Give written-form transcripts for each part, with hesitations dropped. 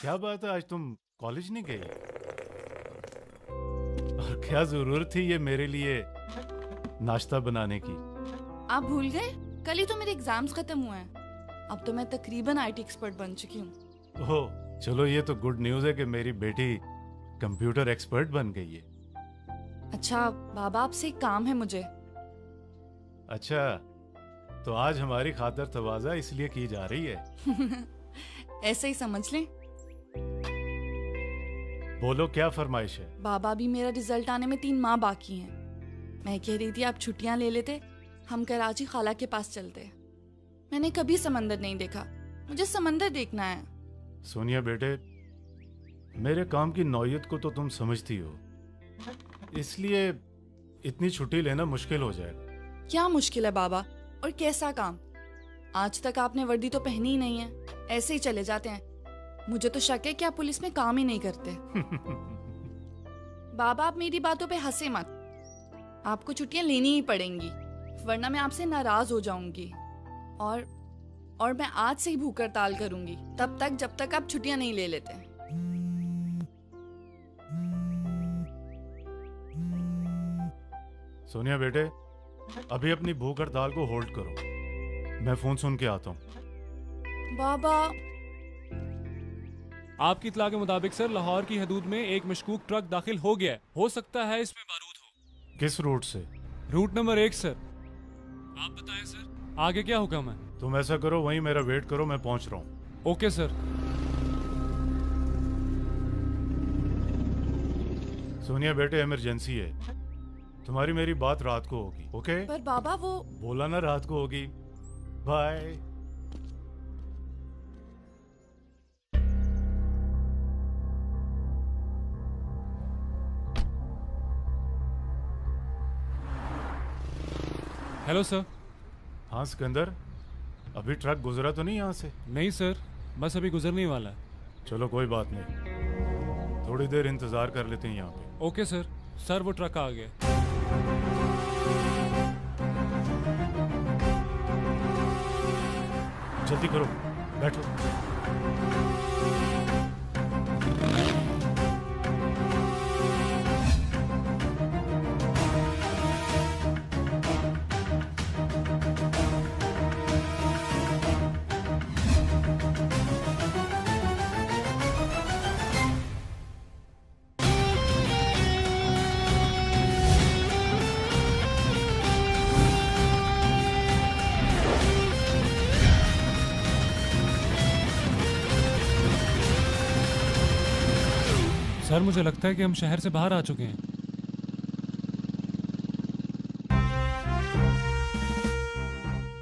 क्या बात है, आज तुम कॉलेज नहीं गई? और क्या जरूरत थी ये मेरे लिए नाश्ता बनाने की? आप भूल गए? कल ही तो मेरे एग्जाम्स खत्म हुए हैं। अब तो मैं तकरीबन आईटी एक्सपर्ट बन चुकी हूँ। ओह चलो, ये तो गुड न्यूज़ है कि मेरी बेटी कंप्यूटर एक्सपर्ट बन गई है। अच्छा बाबा, आपसे एक काम है मुझे। अच्छा, तो आज हमारी खातर तवाज़ा इसलिए की जा रही है। ऐसे ही समझ लें। बोलो, क्या फरमाइश है? बाबा, अभी मेरा रिजल्ट आने में 3 माह बाकी हैं। मैं कह रही थी आप छुट्टियां ले लेते, हम कराची खाला के पास चलते। मैंने कभी समंदर नहीं देखा, मुझे समंदर देखना है। सोनिया बेटे, मेरे काम की नौयत को तो तुम समझती हो, इसलिए इतनी छुट्टी लेना मुश्किल हो जाएगा। क्या मुश्किल है बाबा, और कैसा काम? आज तक आपने वर्दी तो पहनी ही नहीं है, ऐसे ही चले जाते हैं। मुझे तो शक है कि आप पुलिस में काम ही नहीं करते। बाबा, आप मेरी बातों पे हंसे मत। आपको छुट्टियां लेनी ही पड़ेंगी, वरना मैं आपसे नाराज हो जाऊंगी। और मैं आज से ही भूख हड़ताल करूंगी, तब तक जब तक आप छुट्टियां नहीं ले लेते। सोनिया बेटे, अभी अपनी भूख हड़ताल को होल्ड करो, मैं फोन सुन के आता हूँ। बाबा, आपकी इत्तला के मुताबिक सर, लाहौर की हदूद में एक मशकूक ट्रक दाखिल हो गया है। हो सकता है इसमें बारूद हो। किस रूट से? Route number 1 sir. आप बताएं सर, आगे क्या हुक्म है? तुम ऐसा करो, वहीं मेरा वेट करो, मैं पहुंच रहा हूँ। Okay sir. सोनिया बेटे, इमरजेंसी है, तुम्हारी मेरी बात रात को होगी, ओके? पर बाबा वो बोला ना रात को होगी। बाय। Hello sir. हाँ सिकंदर, अभी ट्रक गुजरा तो नहीं यहाँ से? नहीं सर, बस अभी गुजरने वाला है। चलो कोई बात नहीं, थोड़ी देर इंतजार कर लेते हैं यहाँ पे। Okay sir. सर, वो ट्रक आ गया। जल्दी करो, बैठो। सर, मुझे लगता है कि हम शहर से बाहर आ चुके हैं।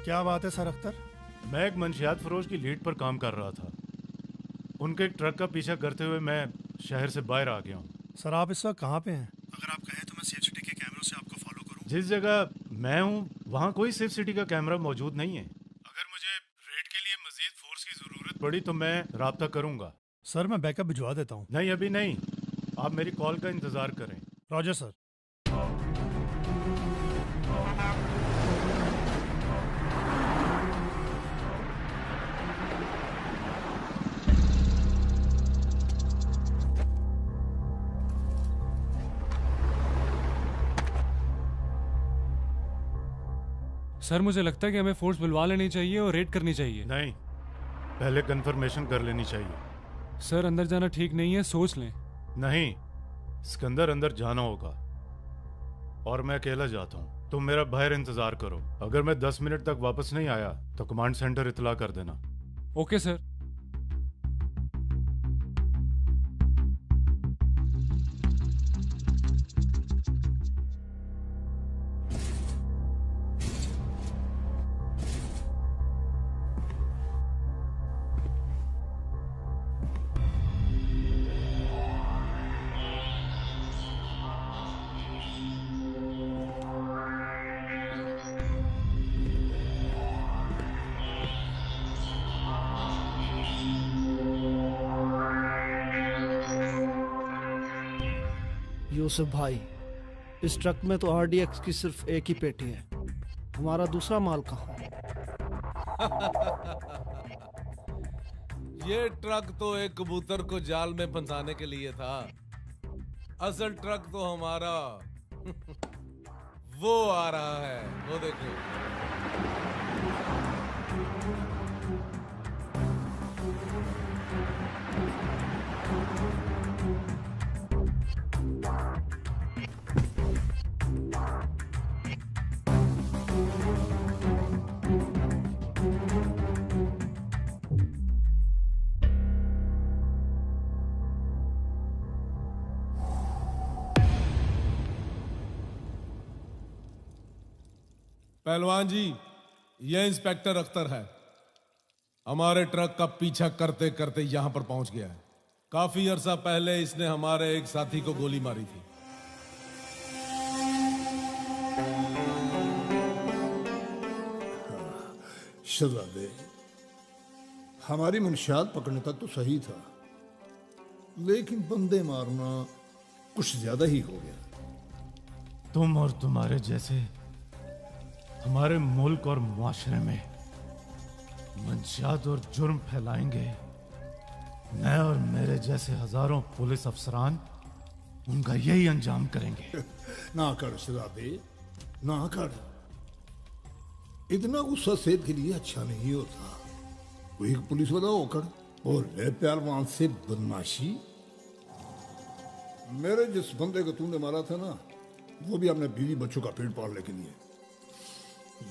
क्या बात है सर अख्तर? मैं एक मंशियात फरोश की लीड पर काम कर रहा था, उनके एक ट्रक का पीछा करते हुए मैं शहर से बाहर आ गया हूँ। सर आप इस वक्त कहाँ पे हैं? अगर आप कहें तो मैं सेफ सिटी के कैमरों से आपको फॉलो करूँ। जिस जगह मैं हूँ वहाँ कोई सेफ सिटी का कैमरा मौजूद नहीं है। अगर मुझे रेड के लिए मजीद फोर्स की जरूरत पड़ी तो मैं राब्ता करूँगा। सर मैं बैकअप भिजवा देता हूँ। नहीं, अभी नहीं, आप मेरी कॉल का इंतजार करें। Roger sir. सर, मुझे लगता है कि हमें फोर्स बुलवा लेनी चाहिए और रेड करनी चाहिए। नहीं, पहले कंफर्मेशन कर लेनी चाहिए। सर, अंदर जाना ठीक नहीं है, सोच लें। नहीं, सिकंदर अंदर जाना होगा और मैं अकेला जाता हूँ। तुम मेरा बाहर इंतजार करो, अगर मैं 10 मिनट तक वापस नहीं आया तो कमांड सेंटर इतला कर देना। Okay sir. यूसुफ भाई, इस ट्रक में तो आरडीएक्स की सिर्फ एक ही पेटी है, हमारा दूसरा माल कहाँ? ये ट्रक तो एक कबूतर को जाल में फंसाने के लिए था। असल ट्रक तो हमारा वो आ रहा है, वो देखो। पहलवान जी, यह इंस्पेक्टर अख्तर है। हमारे ट्रक का पीछा करते करते यहां पर पहुंच गया है। काफी अरसा पहले इसने हमारे एक साथी को गोली मारी थी। शहजादे, हमारी मंशियात पकड़ने तक तो सही था, लेकिन बंदे मारना कुछ ज्यादा ही हो गया। तुम और तुम्हारे जैसे हमारे मुल्क और मुआशरे में मंशियात और जुर्म फैलाएंगे। मैं और मेरे जैसे हजारों पुलिस अफसरान उनका यही अंजाम करेंगे। ना कर शहजादे, ना कर। इतना गुस्सा सेहत के लिए अच्छा नहीं होता। वो एक पुलिस वाला होकर और ले पहलवान से बदमाशी। मेरे जिस बंदे को तूने मारा था ना, वो भी अपने बीवी बच्चों का पेट पालने के लिए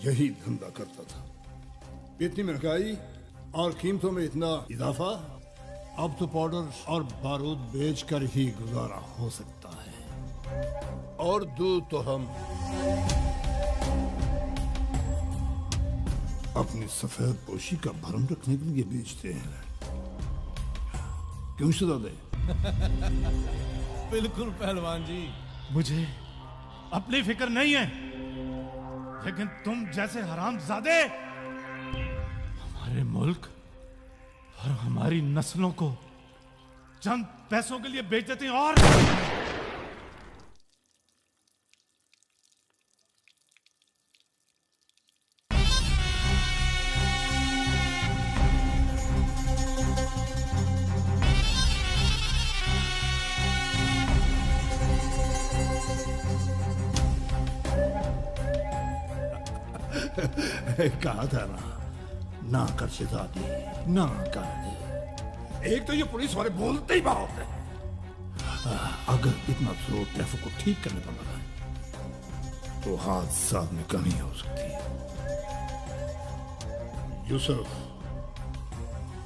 यही धंधा करता था। इतनी महंगाई और कीमतों में इतना इजाफा, अब तो पाउडर और बारूद बेचकर ही गुजारा हो सकता है। और दूध तो हम अपनी सफेद पोशी का भरम रखने के लिए बेचते हैं। क्यों शहजादे? बिल्कुल पहलवान जी। मुझे अपनी फिक्र नहीं है, लेकिन तुम जैसे हरामजादे हमारे मुल्क और हमारी नस्लों को चंद पैसों के लिए बेच देते हैं। और कहा था ना कर शहजादी, ना कर। एक तो ये पुलिस वाले बोलते ही बहुत है। अगर इतना जोर ट्रैफिक को ठीक करने पर लगा है तो हादसा में कमी हो सकती है। यूसुफ,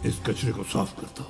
इस कचरे को साफ कर दो।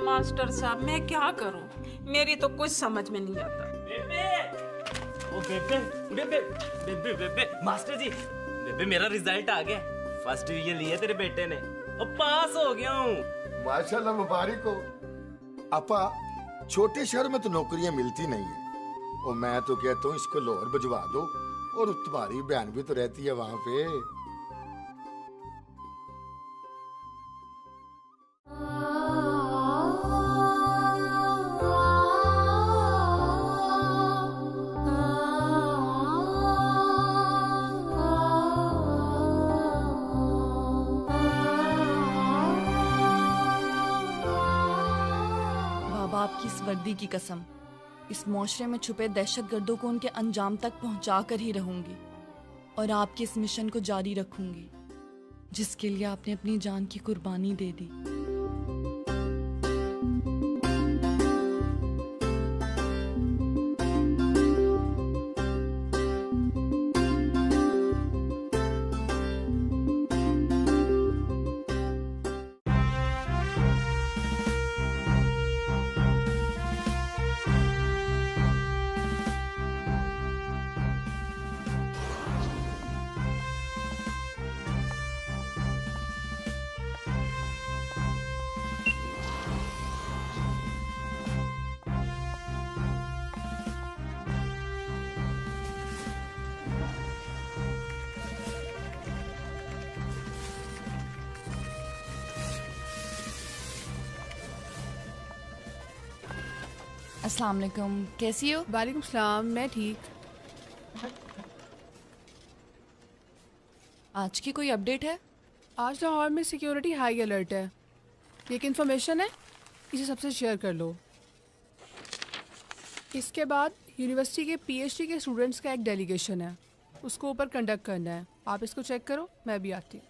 मास्टर साहब, मैं क्या करूं? मेरी तो कुछ समझ में नहीं आता। बेबे, ओ बेबे, बेबे, बेबे, बेबे, मास्टर जी, बेबे मेरा रिजल्ट आ गया। फर्स्ट डिवीजन लिया तेरे बेटे ने और पास हो गया हूँ। माशाल्लाह, मुबारक हो। अपा, छोटे शहर में तो नौकरियां मिलती नहीं है, और मैं तो कहता हूँ इसको लाहौर भिजवा दो, और तुम्हारी बहन भी तो रहती है वहां पे। बाबा, आपकी इस वर्दी की कसम, इस माशरे में छुपे दहशतगर्दों को उनके अंजाम तक पहुंचा कर ही रहूंगी और आपके इस मिशन को जारी रखूंगी जिसके लिए आपने अपनी जान की कुर्बानी दे दी। अस्सलाम वालेकुम, कैसी हो? वालेकुम सलाम, मैं ठीक। आज की कोई अपडेट है? आज लाहौर में सिक्योरिटी हाई अलर्ट है। ये एक इन्फॉर्मेशन है, इसे सबसे शेयर कर लो। इसके बाद यूनिवर्सिटी के पीएचडी के स्टूडेंट्स का एक डेलीगेशन है, उसको ऊपर कंडक्ट करना है। आप इसको चेक करो, मैं भी आती हूँ।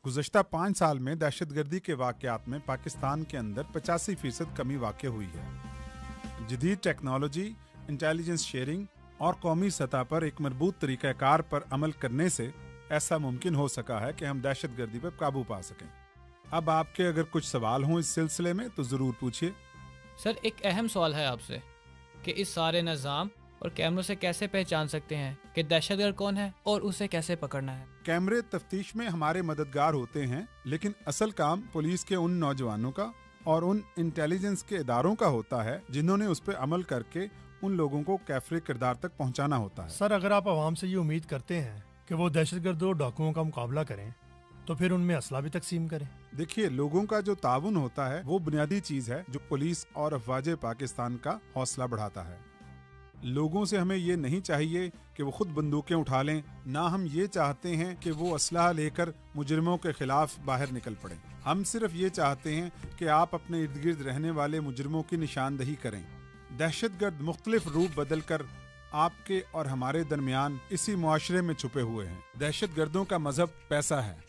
गुज़श्ता 5 साल में दहशतगर्दी के वाक़यात में पाकिस्तान के अंदर 85% कमी वाक़ हुई है। जदीद टेक्नोलॉजी, इंटेलिजेंस शेयरिंग और कौमी सतह पर एक मजबूत तरीक़ाकार पर अमल करने से ऐसा मुमकिन हो सका है कि हम दहशतगर्दी पर काबू पा सकें। अब आपके अगर कुछ सवाल हों इस सिलसिले में तो ज़रूर पूछिए। सर, एक अहम सवाल है आपसे कि इस सारे निज़ाम और कैमरों से कैसे पहचान सकते हैं कि दहशतगर्द कौन है और उसे कैसे पकड़ना है? कैमरे तफ्तीश में हमारे मददगार होते हैं, लेकिन असल काम पुलिस के उन नौजवानों का और उन इंटेलिजेंस के इदारों का होता है जिन्होंने उस पर अमल करके उन लोगों को कैफरे किरदार तक पहुंचाना होता है। सर, अगर आप आवाम से ये उम्मीद करते हैं कि वो दहशतगर्दों और डाकुओं का मुकाबला करें तो फिर उनमें असला भी तकसीम करें। देखिए, लोगों का जो ताउन होता है वो बुनियादी चीज है जो पुलिस और अफवाज पाकिस्तान का हौसला बढ़ाता है। लोगों से हमें ये नहीं चाहिए कि वो खुद बंदूकें उठा लें, ना हम ये चाहते हैं कि वो असलहा लेकर मुजरिमों के खिलाफ बाहर निकल पड़ें। हम सिर्फ ये चाहते हैं कि आप अपने इर्द गिर्द रहने वाले मुजरिमों की निशानदही करें। दहशतगर्द मुख्तलिफ रूप बदल कर आपके और हमारे दरमियान इसी मुआशरे में छुपे हुए हैं। दहशतगर्दों का मजहब पैसा है।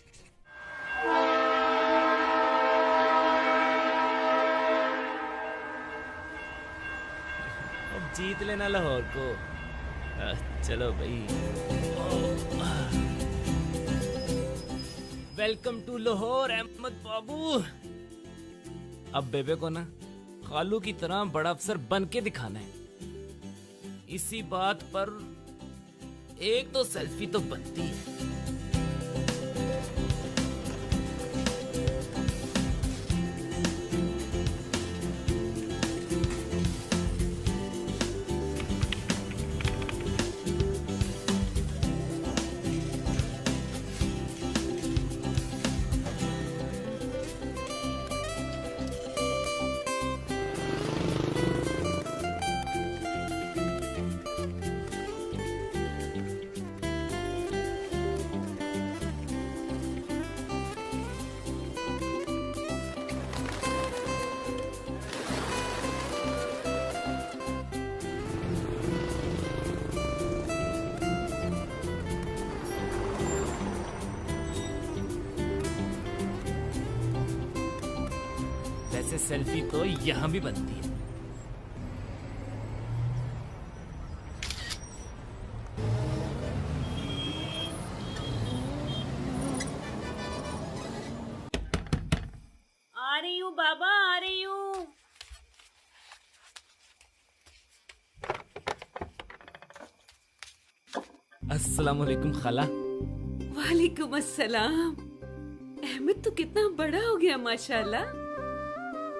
जीत लेना लाहौर को। चलो भाई, वेलकम टू लाहौर अहमद बाबू। अब बेबे को ना खालू की तरह बड़ा अफसर बन के दिखाना है। इसी बात पर एक तो सेल्फी तो बनती है। वैसे सेल्फी तो यहाँ भी बनती है। आ रही हूँ बाबा, आ रही हूँ। अस्सलाम वालेकुम खाला। वालेकुम अस्सलाम। अहमद तो कितना बड़ा हो गया माशाल्लाह।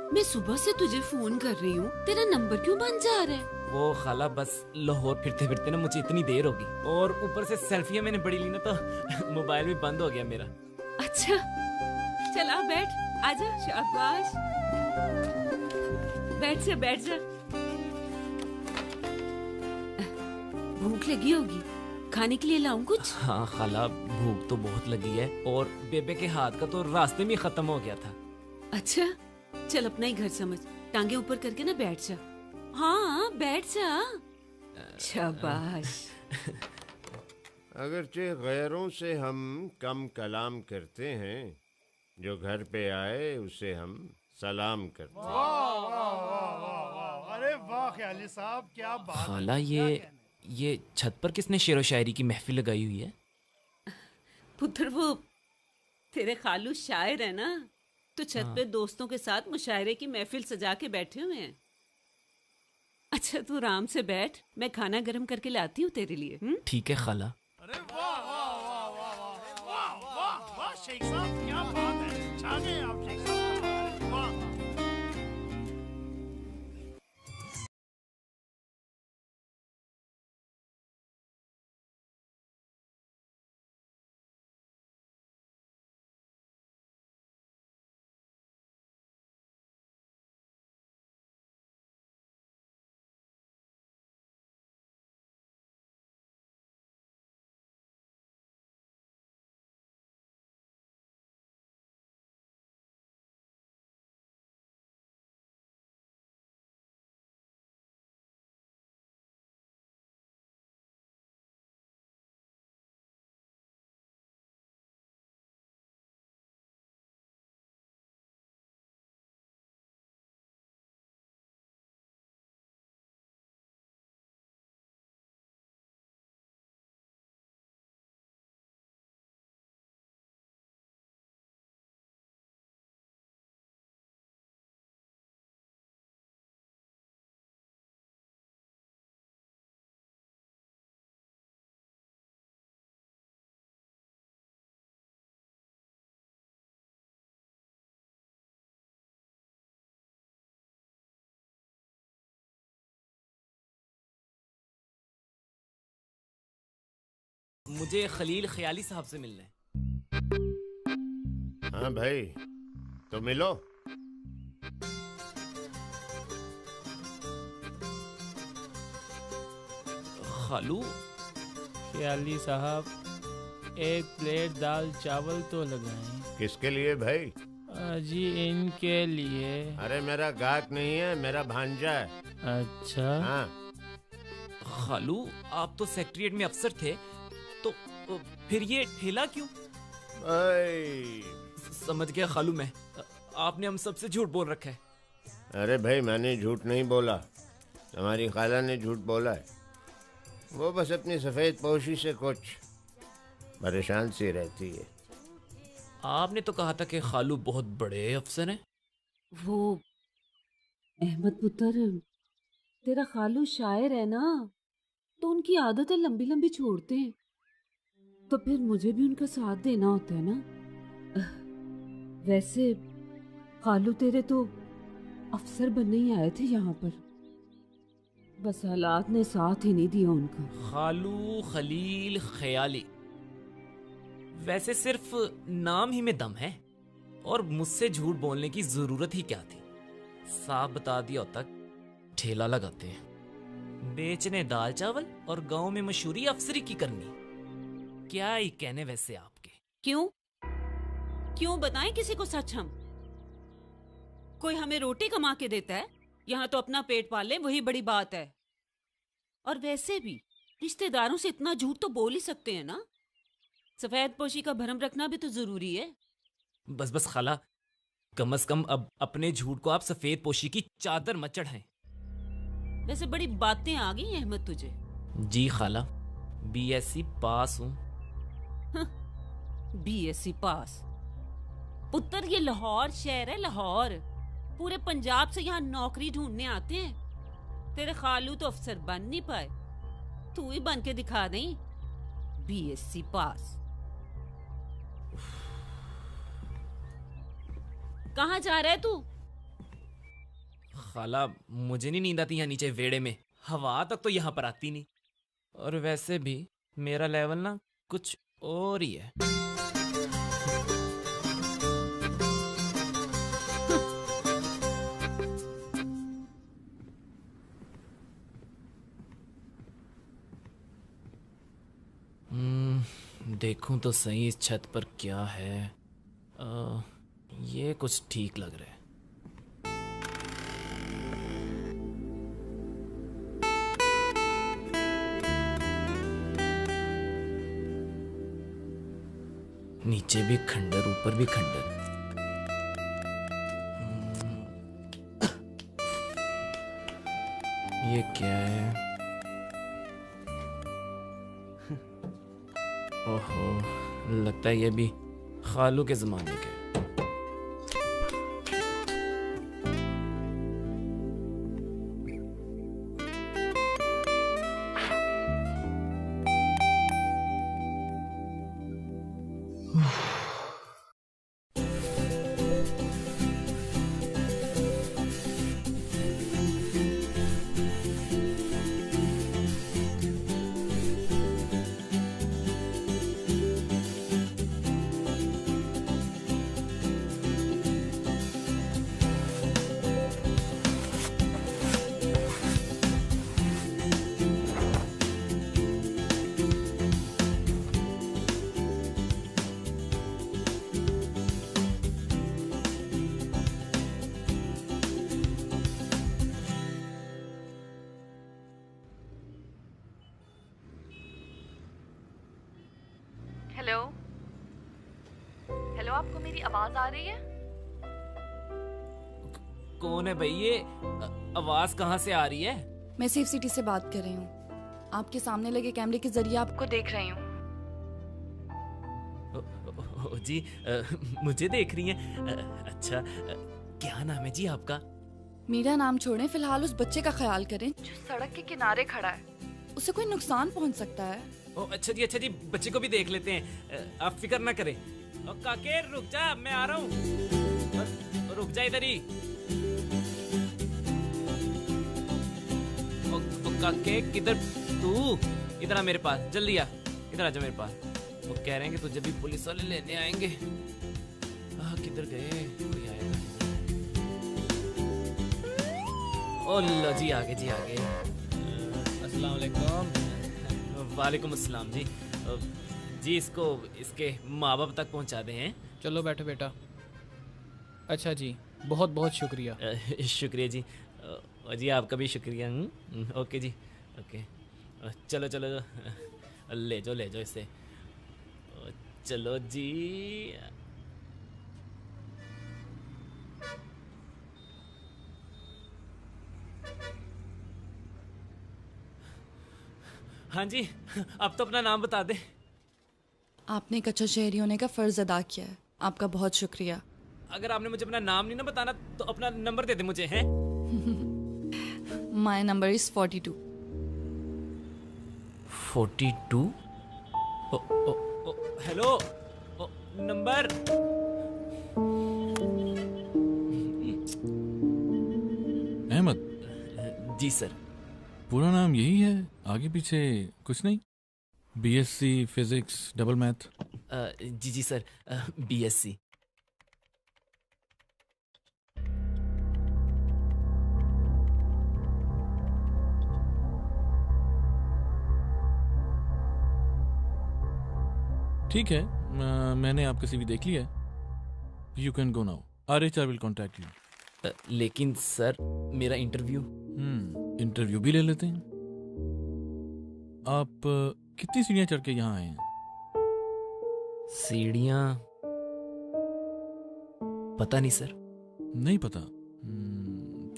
मैं सुबह से तुझे फोन कर रही हूँ, तेरा नंबर क्यों बंद जा रहा है? वो खाला बस लाहौर फिरते फिरते ना मुझे इतनी देर होगी और ऊपर से सेल्फियां मैंने बड़ी ली ना तो मोबाइल भी बंद हो गया मेरा। अच्छा चल आ बैठ, आजा, शाबाश, बैठ जा बैठ जा। भूख लगी होगी, खाने के लिए लाऊं कुछ? हाँ खाला, भूख तो बहुत लगी है और बेबे के हाथ का तो रास्ते में खत्म हो गया था। अच्छा चल अपना ही घर समझ, टांगे ऊपर करके ना बैठ जा। हाँ बैठ जा। शाबाश। अगरचे गैरों से हम कम कलाम करते हैं, जो घर पे आए उसे हम सलाम करते हैं। अरे वाह ख्याली साहब, क्या बात। खाला, ये छत पर किसने शेरो शायरी की महफिल लगाई हुई है? पुत्र वो तेरे खालू शायर है ना, तो छत पे दोस्तों के साथ मुशायरे की महफिल सजा के बैठे हुए हैं। अच्छा तू आराम से बैठ, मैं खाना गर्म करके लाती हूँ तेरे लिए। ठीक है खाला। अरे वाह वाह वाह वाह वाह वाह वाह वाह शेख साहब, क्या बात है, छा गए आप शेख साहब, वाह। मुझे खलील ख्याली साहब से मिलना है। हाँ भाई, तो मिलो। खालू, ख्याली साहब, एक प्लेट दाल चावल तो लगाएं। किसके लिए भाई? जी इनके लिए। अरे मेरा गाहक नहीं है, मेरा भांजा है। अच्छा। हाँ। खालू, आप तो सेक्रेटरीट में अफसर थे, तो फिर ये ठेला क्यों? समझ गया खालू मैं, आपने हम सबसे झूठ बोल रखा है। अरे भाई मैंने झूठ नहीं बोला, तुम्हारी खाला ने झूठ बोला है। वो बस अपनी सफेद पोशी से कुछ परेशान सी रहती है। आपने तो कहा था कि खालू बहुत बड़े अफसर हैं। वो अहमद पुत्र, तेरा खालू शायर है ना, तो उनकी आदत है लंबी लंबी छोड़ते हैं, तो फिर मुझे भी उनका साथ देना होता है ना। वैसे खालू तेरे तो अफसर बनने ही आए थे यहाँ पर, बस हालात ने साथ ही नहीं दिया उनका। खालू खलील ख्याली, वैसे सिर्फ नाम ही में दम है, और मुझसे झूठ बोलने की जरूरत ही क्या थी। साफ बता दिया होता ठेला लगाते हैं, बेचने दाल चावल और गांव में मशहूरी अफसरी की करनी। क्या ही कहने वैसे आपके। क्यों क्यों बताएं किसी को सच? हम कोई हमें रोटी कमा के देता है? यहाँ तो अपना पेट पाल ले, वही बड़ी बात है। और वैसे भी रिश्तेदारों से इतना झूठ तो बोल ही सकते हैं ना। सफेद पोशी का भरम रखना भी तो जरूरी है। बस बस खाला, कम से कम अब अपने झूठ को आप सफेद पोशी की चादर मत चढ़ाएं। वैसे बड़ी बातें आ गई अहमद तुझे। जी खाला, बीएससी पास हूँ। BSc pass? पुत्र ये लाहौर शहर है, लाहौर। पूरे पंजाब से यहाँ नौकरी ढूंढने आते हैं। तेरे खालू तो अफसर बन नहीं पाए, तू ही बन के दिखा दे। BSc pass. कहाँ जा रहा है तू? खाला, मुझे नहीं नींद आती यहाँ नीचे वेड़े में, हवा तक तो यहाँ पर आती नहीं। और वैसे भी मेरा लेवल ना कुछ और ही है। देखूं तो सही इस छत पर क्या है। ये कुछ ठीक लग रहा है। नीचे भी खंडर, ऊपर भी खंडर। ये क्या है? ओहो, लगता है ये भी खालू के जमाने के। हेलो हेलो, आपको मेरी आवाज आ रही है? कौन है भाई ये? आवाज कहाँ से आ रही है? मैं सेफ सिटी से बात कर रही हूँ। आपके सामने लगे कैमरे के जरिए आपको देख रही हूँ। जी मुझे देख रही हैं? अच्छा, क्या नाम है जी आपका? मेरा नाम छोड़ें, फिलहाल उस बच्चे का ख्याल करें जो सड़क के किनारे खड़ा है। उसे कोई नुकसान पहुंच सकता है। अच्छा जी, बच्चे को भी देख लेते हैं, आप फिक्र ना करें। काके रुक जा, मैं आ रहा हूँ। रुक जा इधर ही। काके किधर? तू इधर आ मेरे पास, जल्दी आ, इधर आ जा मेरे पास। वो कह रहे हैं कि तुझे भी पुलिस वाले लेने आएंगे। किधर गए? कोई आएगा? ओ लो जी, आगे जी आगे। अस्सलाम वालेकुम। वालेकुम अस्सलाम जी। जी इसको इसके माँ बाप तक पहुँचा दें हैं। चलो बैठो बेटा। अच्छा जी, बहुत बहुत शुक्रिया। शुक्रिया जी। जी आपका भी शुक्रिया। ओके जी, ओके। चलो चलो, ले जाओ इसे। चलो जी। हाँ जी, अब तो अपना नाम बता दे। आपने एक अच्छा शहरी होने का फर्ज अदा किया है, आपका बहुत शुक्रिया। अगर आपने मुझे अपना नाम नहीं ना बताना तो अपना नंबर दे दे मुझे, हैं? My number is 42। 42? Hello, number. Ahmad. जी सर। पूरा नाम यही है, आगे पीछे कुछ नहीं? BSc physics double math? जी सर, बीएससी। ठीक है, मैंने आपका सीवी देख लिया है। You can go now. Our HR will contact you. लेकिन सर मेरा इंटरव्यू। इंटरव्यू भी ले लेते हैं। आप कितनी सीढ़ियां चढ़ के यहाँ आए हैं? सीढ़ियां पता नहीं सर। नहीं पता?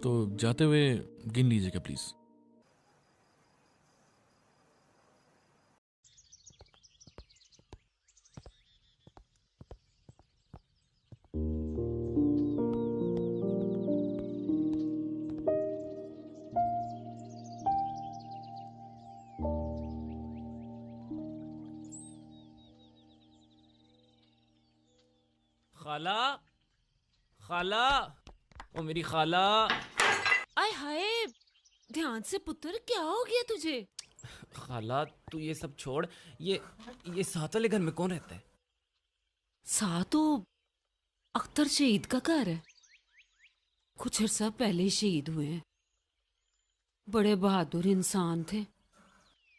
तो जाते हुए गिन लीजिएगा प्लीज। खाला, खाला, ओ मेरी खाला। आय हाय, ध्यान से पुत्र, क्या हो गया तुझे? खाला तू ये सब छोड़, ये साथ वाले घर में कौन रहता है? साथ तो अख्तर शहीद का घर है। कुछ अर्सा पहले ही शहीद हुए हैं। बड़े बहादुर इंसान थे,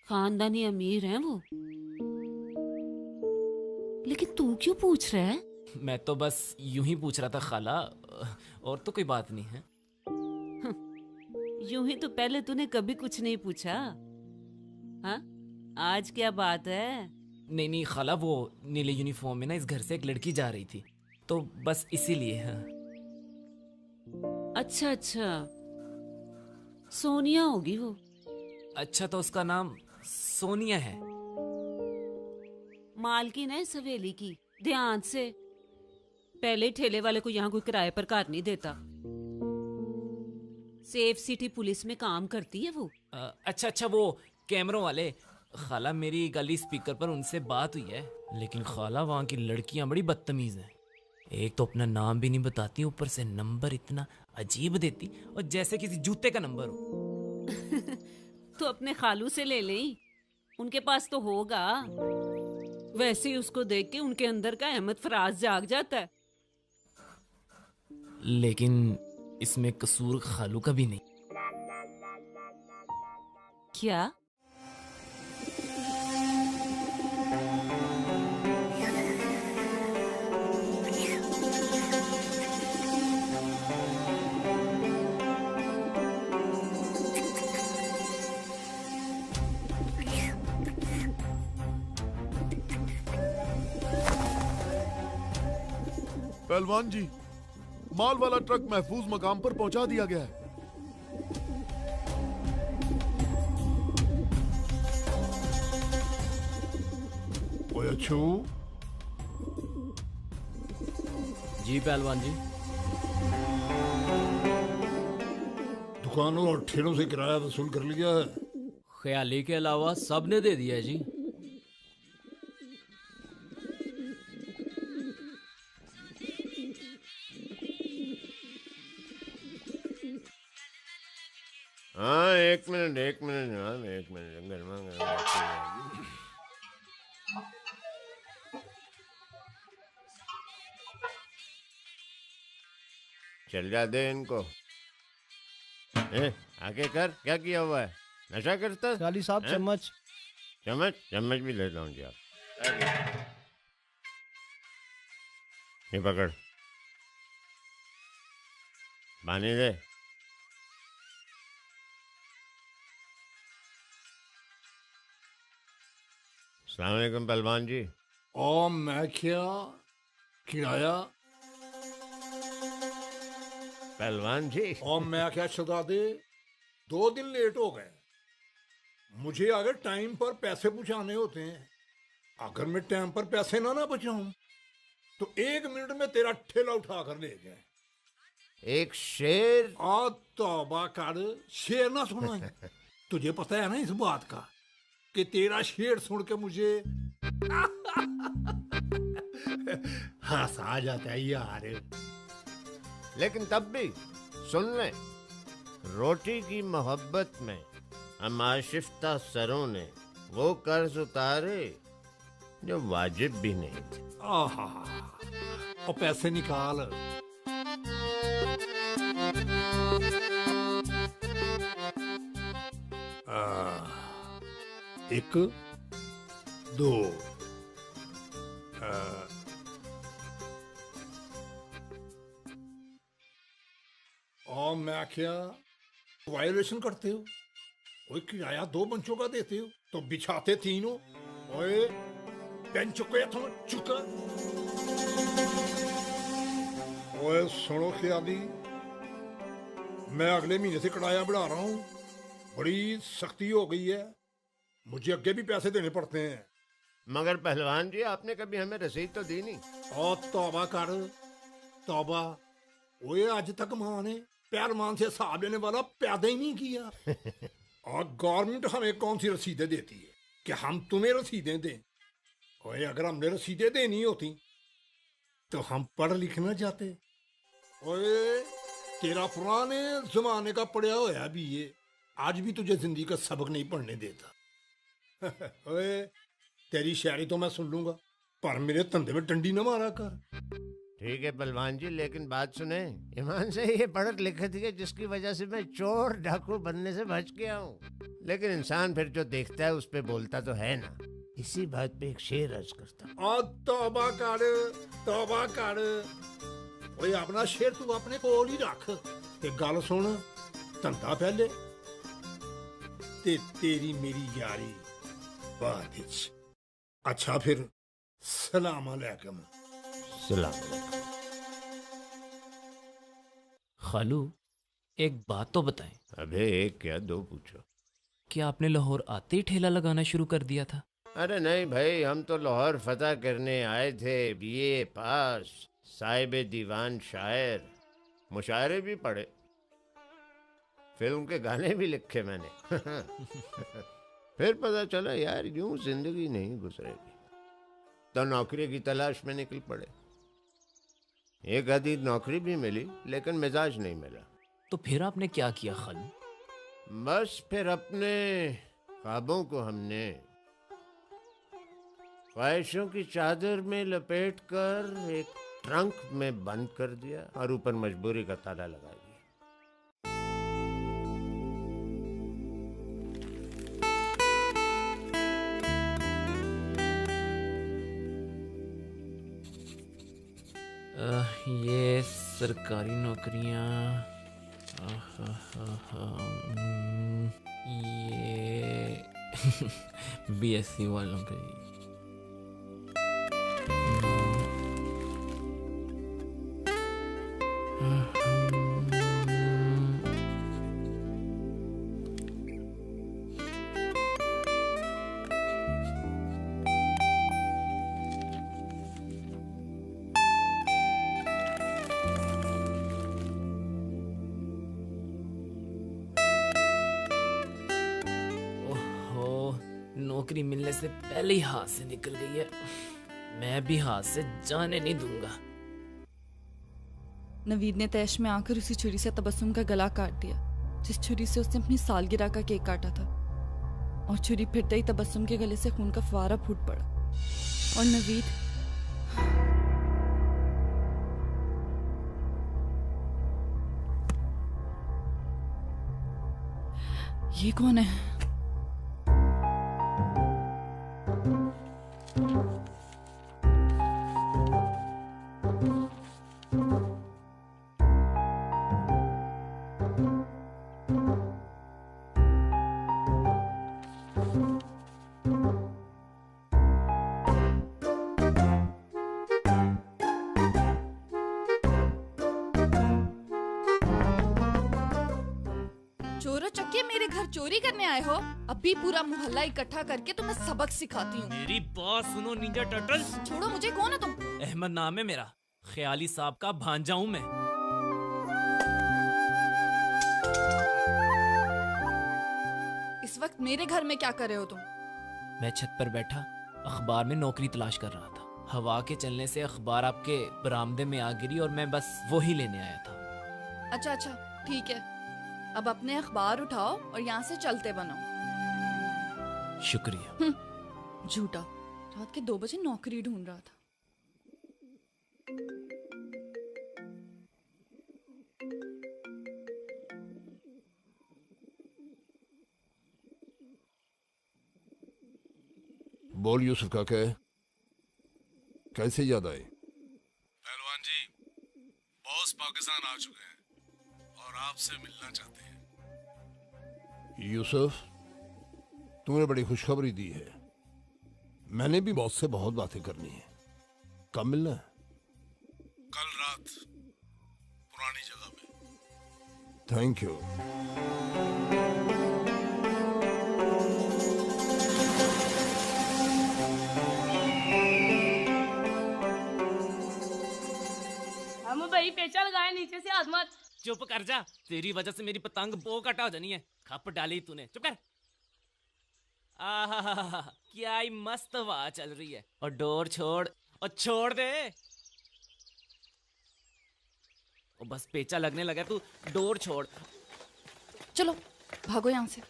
खानदानी अमीर हैं वो। लेकिन तू क्यों पूछ रहा है? मैं तो बस यूं ही पूछ रहा था खाला, और तो कोई बात नहीं है। यूं ही तो पहले तूने कभी कुछ नहीं पूछा। हाँ, आज क्या बात है? नहीं नहीं खाला, वो नीले यूनिफॉर्म में ना इस घर से एक लड़की जा रही थी, तो बस इसीलिए। हाँ अच्छा अच्छा, सोनिया होगी वो। अच्छा, तो उसका नाम सोनिया है। मालकिन है इस हवेली की, ध्यान से। पहले ठेले वाले को यहाँ कोई किराए पर घर नहीं देता। सेफ सिटी पुलिस में काम करती है वो। अच्छा अच्छा, वो कैमरों वाले। खाला मेरी गली स्पीकर पर उनसे बात हुई है, लेकिन खाला वहाँ की लड़कियाँ बड़ी बदतमीज हैं। एक तो अपना नाम भी नहीं बताती, ऊपर से नंबर इतना अजीब देती और जैसे किसी जूते का नंबर हो। तो अपने खालू से ले ले, उनके पास तो होगा। वैसे ही उसको देख के उनके अंदर का अहमद फराज जाग जाता है। लेकिन इसमें कसूर खालू का भी नहीं। क्या? पहलवान जी, माल वाला ट्रक महफूज मकाम पर पहुंचा दिया गया है। ओए अच्छू। जी पहलवान जी। दुकानों और ठेलों से किराया वसूल कर लिया है? ख्याली के अलावा सब ने दे दिया है जी। हाँ एक मिनट जनाब, एक मिनट। गर्मा गर्मा चल जा दे इनको। आगे कर, क्या किया हुआ है? नशा करता? ख्याली साहब चम्मच। चम्मच भी लेता हूँ जी। आप ये पकड़, पानी दे। अस्सलाम वालेकुम पहलवान जी। और मैं क्या किराया? पहलवान जी। और मैं क्या शहजादे, 2 दिन लेट हो गए। मुझे अगर टाइम पर पैसे पहुंचाने होते हैं, अगर मैं टाइम पर पैसे ना पहुंचाऊं तो 1 मिनट में तेरा ठेला उठा कर ले गए। एक शेर। तौबा कर, शेर ना सुना है। तुझे पता है ना इस बात का कि तेरा शेर सुन के मुझे हंस आ जाता है यार। लेकिन तब भी सुन ले, रोटी की मोहब्बत में हम आशिफ्ता सरों ने वो कर्ज उतारे जो वाजिब भी नहीं थे। आहा, और पैसे निकाल। एक, 2, और मैं क्या वायलेशन करते हो? ओए किराया 2 बंचों का देते हो तो बिछाते 3 हो। ओए बेंच को तुम चुका। ओए सुनो ख्याली, मैं अगले महीने से किराया बढ़ा रहा हूँ। बड़ी सख्ती हो गई है, मुझे आगे भी पैसे देने पड़ते हैं। मगर पहलवान जी, आपने कभी हमें रसीद तो दी नहीं। और तौबा कर, तौबा। ओए आज तक मां ने पहलवान से हिसाब लेने वाला पैदा ही नहीं किया। और गवर्नमेंट हमें कौन सी रसीदें देती है कि हम तुम्हें रसीदें दें? ओए अगर हमने रसीदें देनी होती तो हम पढ़ लिखना जाते। ओए तेरा पुराने जमाने का पढ़ा होया भी ये आज भी तुझे जिंदगी का सबक नहीं पढ़ने देता। ओए तेरी शायरी तो मैं सुन लूंगा, पर मेरे धंधे में डंडी न मारा कर। ठीक है पहलवान जी, लेकिन बात सुने, ईमान से ये पढ़ लिखत है जिसकी वजह से मैं चोर डाकू बनने से बच गया हूँ। लेकिन इंसान फिर जो देखता है उस पे बोलता तो है ना। इसी बात पे एक शेर अर्ज करता। तौबा कर, तौबा कर। ओए अपना शेर तू अपने कोल ही रख ते गल सुन, धंधा पहले ते तेरी मेरी यारी बाद विच। अच्छा फिर सलाम अलैकुम। सलाम। खालू, एक बात तो बताएं। अबे एक क्या दो पूछो। क्या आपने लाहौर आते ही ठेला लगाना शुरू कर दिया था? अरे नहीं भाई, हम तो लाहौर फतह करने आए थे। बीए पास, साहिब दीवान शायर, मुशायरे भी पढ़े, फिल्म के गाने भी लिखे मैंने। फिर पता चला यार यूं जिंदगी नहीं गुजरेगी, तो नौकरी की तलाश में निकल पड़े। एक आधी नौकरी भी मिली लेकिन मिजाज नहीं मिला। तो फिर आपने क्या किया खालू? बस फिर अपने ख्वाबों को हमने ख्वाहिशों की चादर में लपेट कर एक ट्रंक में बंद कर दिया और ऊपर मजबूरी का ताला लगा दिया। ये सरकारी नौकरियां, ये बीएससी वालों के। नौकरी मिलने से पहले ही हाथ से निकल गई है। मैं भी हाथ से जाने नहीं दूंगा। नवीद ने तैश में आकर उसी छुरी से तबस्सुम का गला काट दिया, जिस छुरी से उसने अपनी सालगिरह का केक काटा था। और छुरी फिरते ही तबस्सुम के गले से खून का फवारा फूट पड़ा। और नवीद ये कौन है? चोरी करने आए हो? अभी पूरा मोहल्ला इकट्ठा करके तुम्हें सबक सिखाती हूँ। मेरी बात सुनो निंजा टर्टल्स। छोड़ो मुझे, कौन है तुम? अहमद नाम है मेरा, ख्याली साहब का भांजा हूँ मैं। इस वक्त मेरे घर में क्या कर रहे हो तुम? मैं छत पर बैठा अखबार में नौकरी तलाश कर रहा था। हवा के चलने से अखबार आपके बरामदे में आ गिरी और मैं बस वो ही लेने आया था। अच्छा अच्छा ठीक है, अब अपने अखबार उठाओ और यहाँ से चलते बनो। शुक्रिया। झूठा, रात के 2 बजे नौकरी ढूंढ रहा था। बोल यूसुफ काका, कैसे याद आए? पहलवान जी, बॉस पाकिस्तान आ चुके हैं और आपसे मिलना चाहते हैं। यूसुफ, तुमने बड़ी खुशखबरी दी है। मैंने भी बॉस से बहुत बातें करनी है। कब मिलना है? कल रात पुरानी जगह में। Thank you. हम भाई पेचा लगाए नीचे से आजमत। चुप कर जा, तेरी वजह से मेरी पतंग बो कटा हो जानी है। खप डाली तूने, चुप कर। आहा, क्या ही मस्त हवा चल रही है। और डोर छोड़ और छोड़ दे। और बस पेचा लगने लगा, तू डोर छोड़। चलो भागो यहाँ से।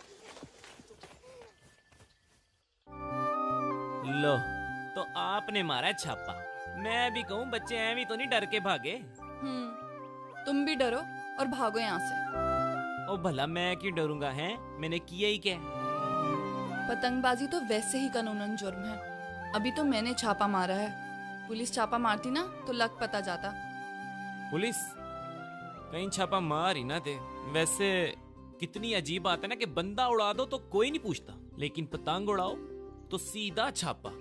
लो, तो आपने मारा छापा। मैं भी कहूँ बच्चे ऐवी तो नहीं डर के भागे। तुम भी डरो और भागो यहाँ से। ओ भला मैं क्यों डरूंगा? हैं, मैंने किया ही क्या? पतंगबाजी तो वैसे ही कानूनन जुर्म है। अभी तो मैंने छापा मारा है, पुलिस छापा मारती ना तो लग पता जाता। पुलिस कहीं छापा मार ही ना दे। वैसे कितनी अजीब बात है ना कि बंदा उड़ा दो तो कोई नहीं पूछता, लेकिन पतंग उड़ाओ तो सीधा छापा।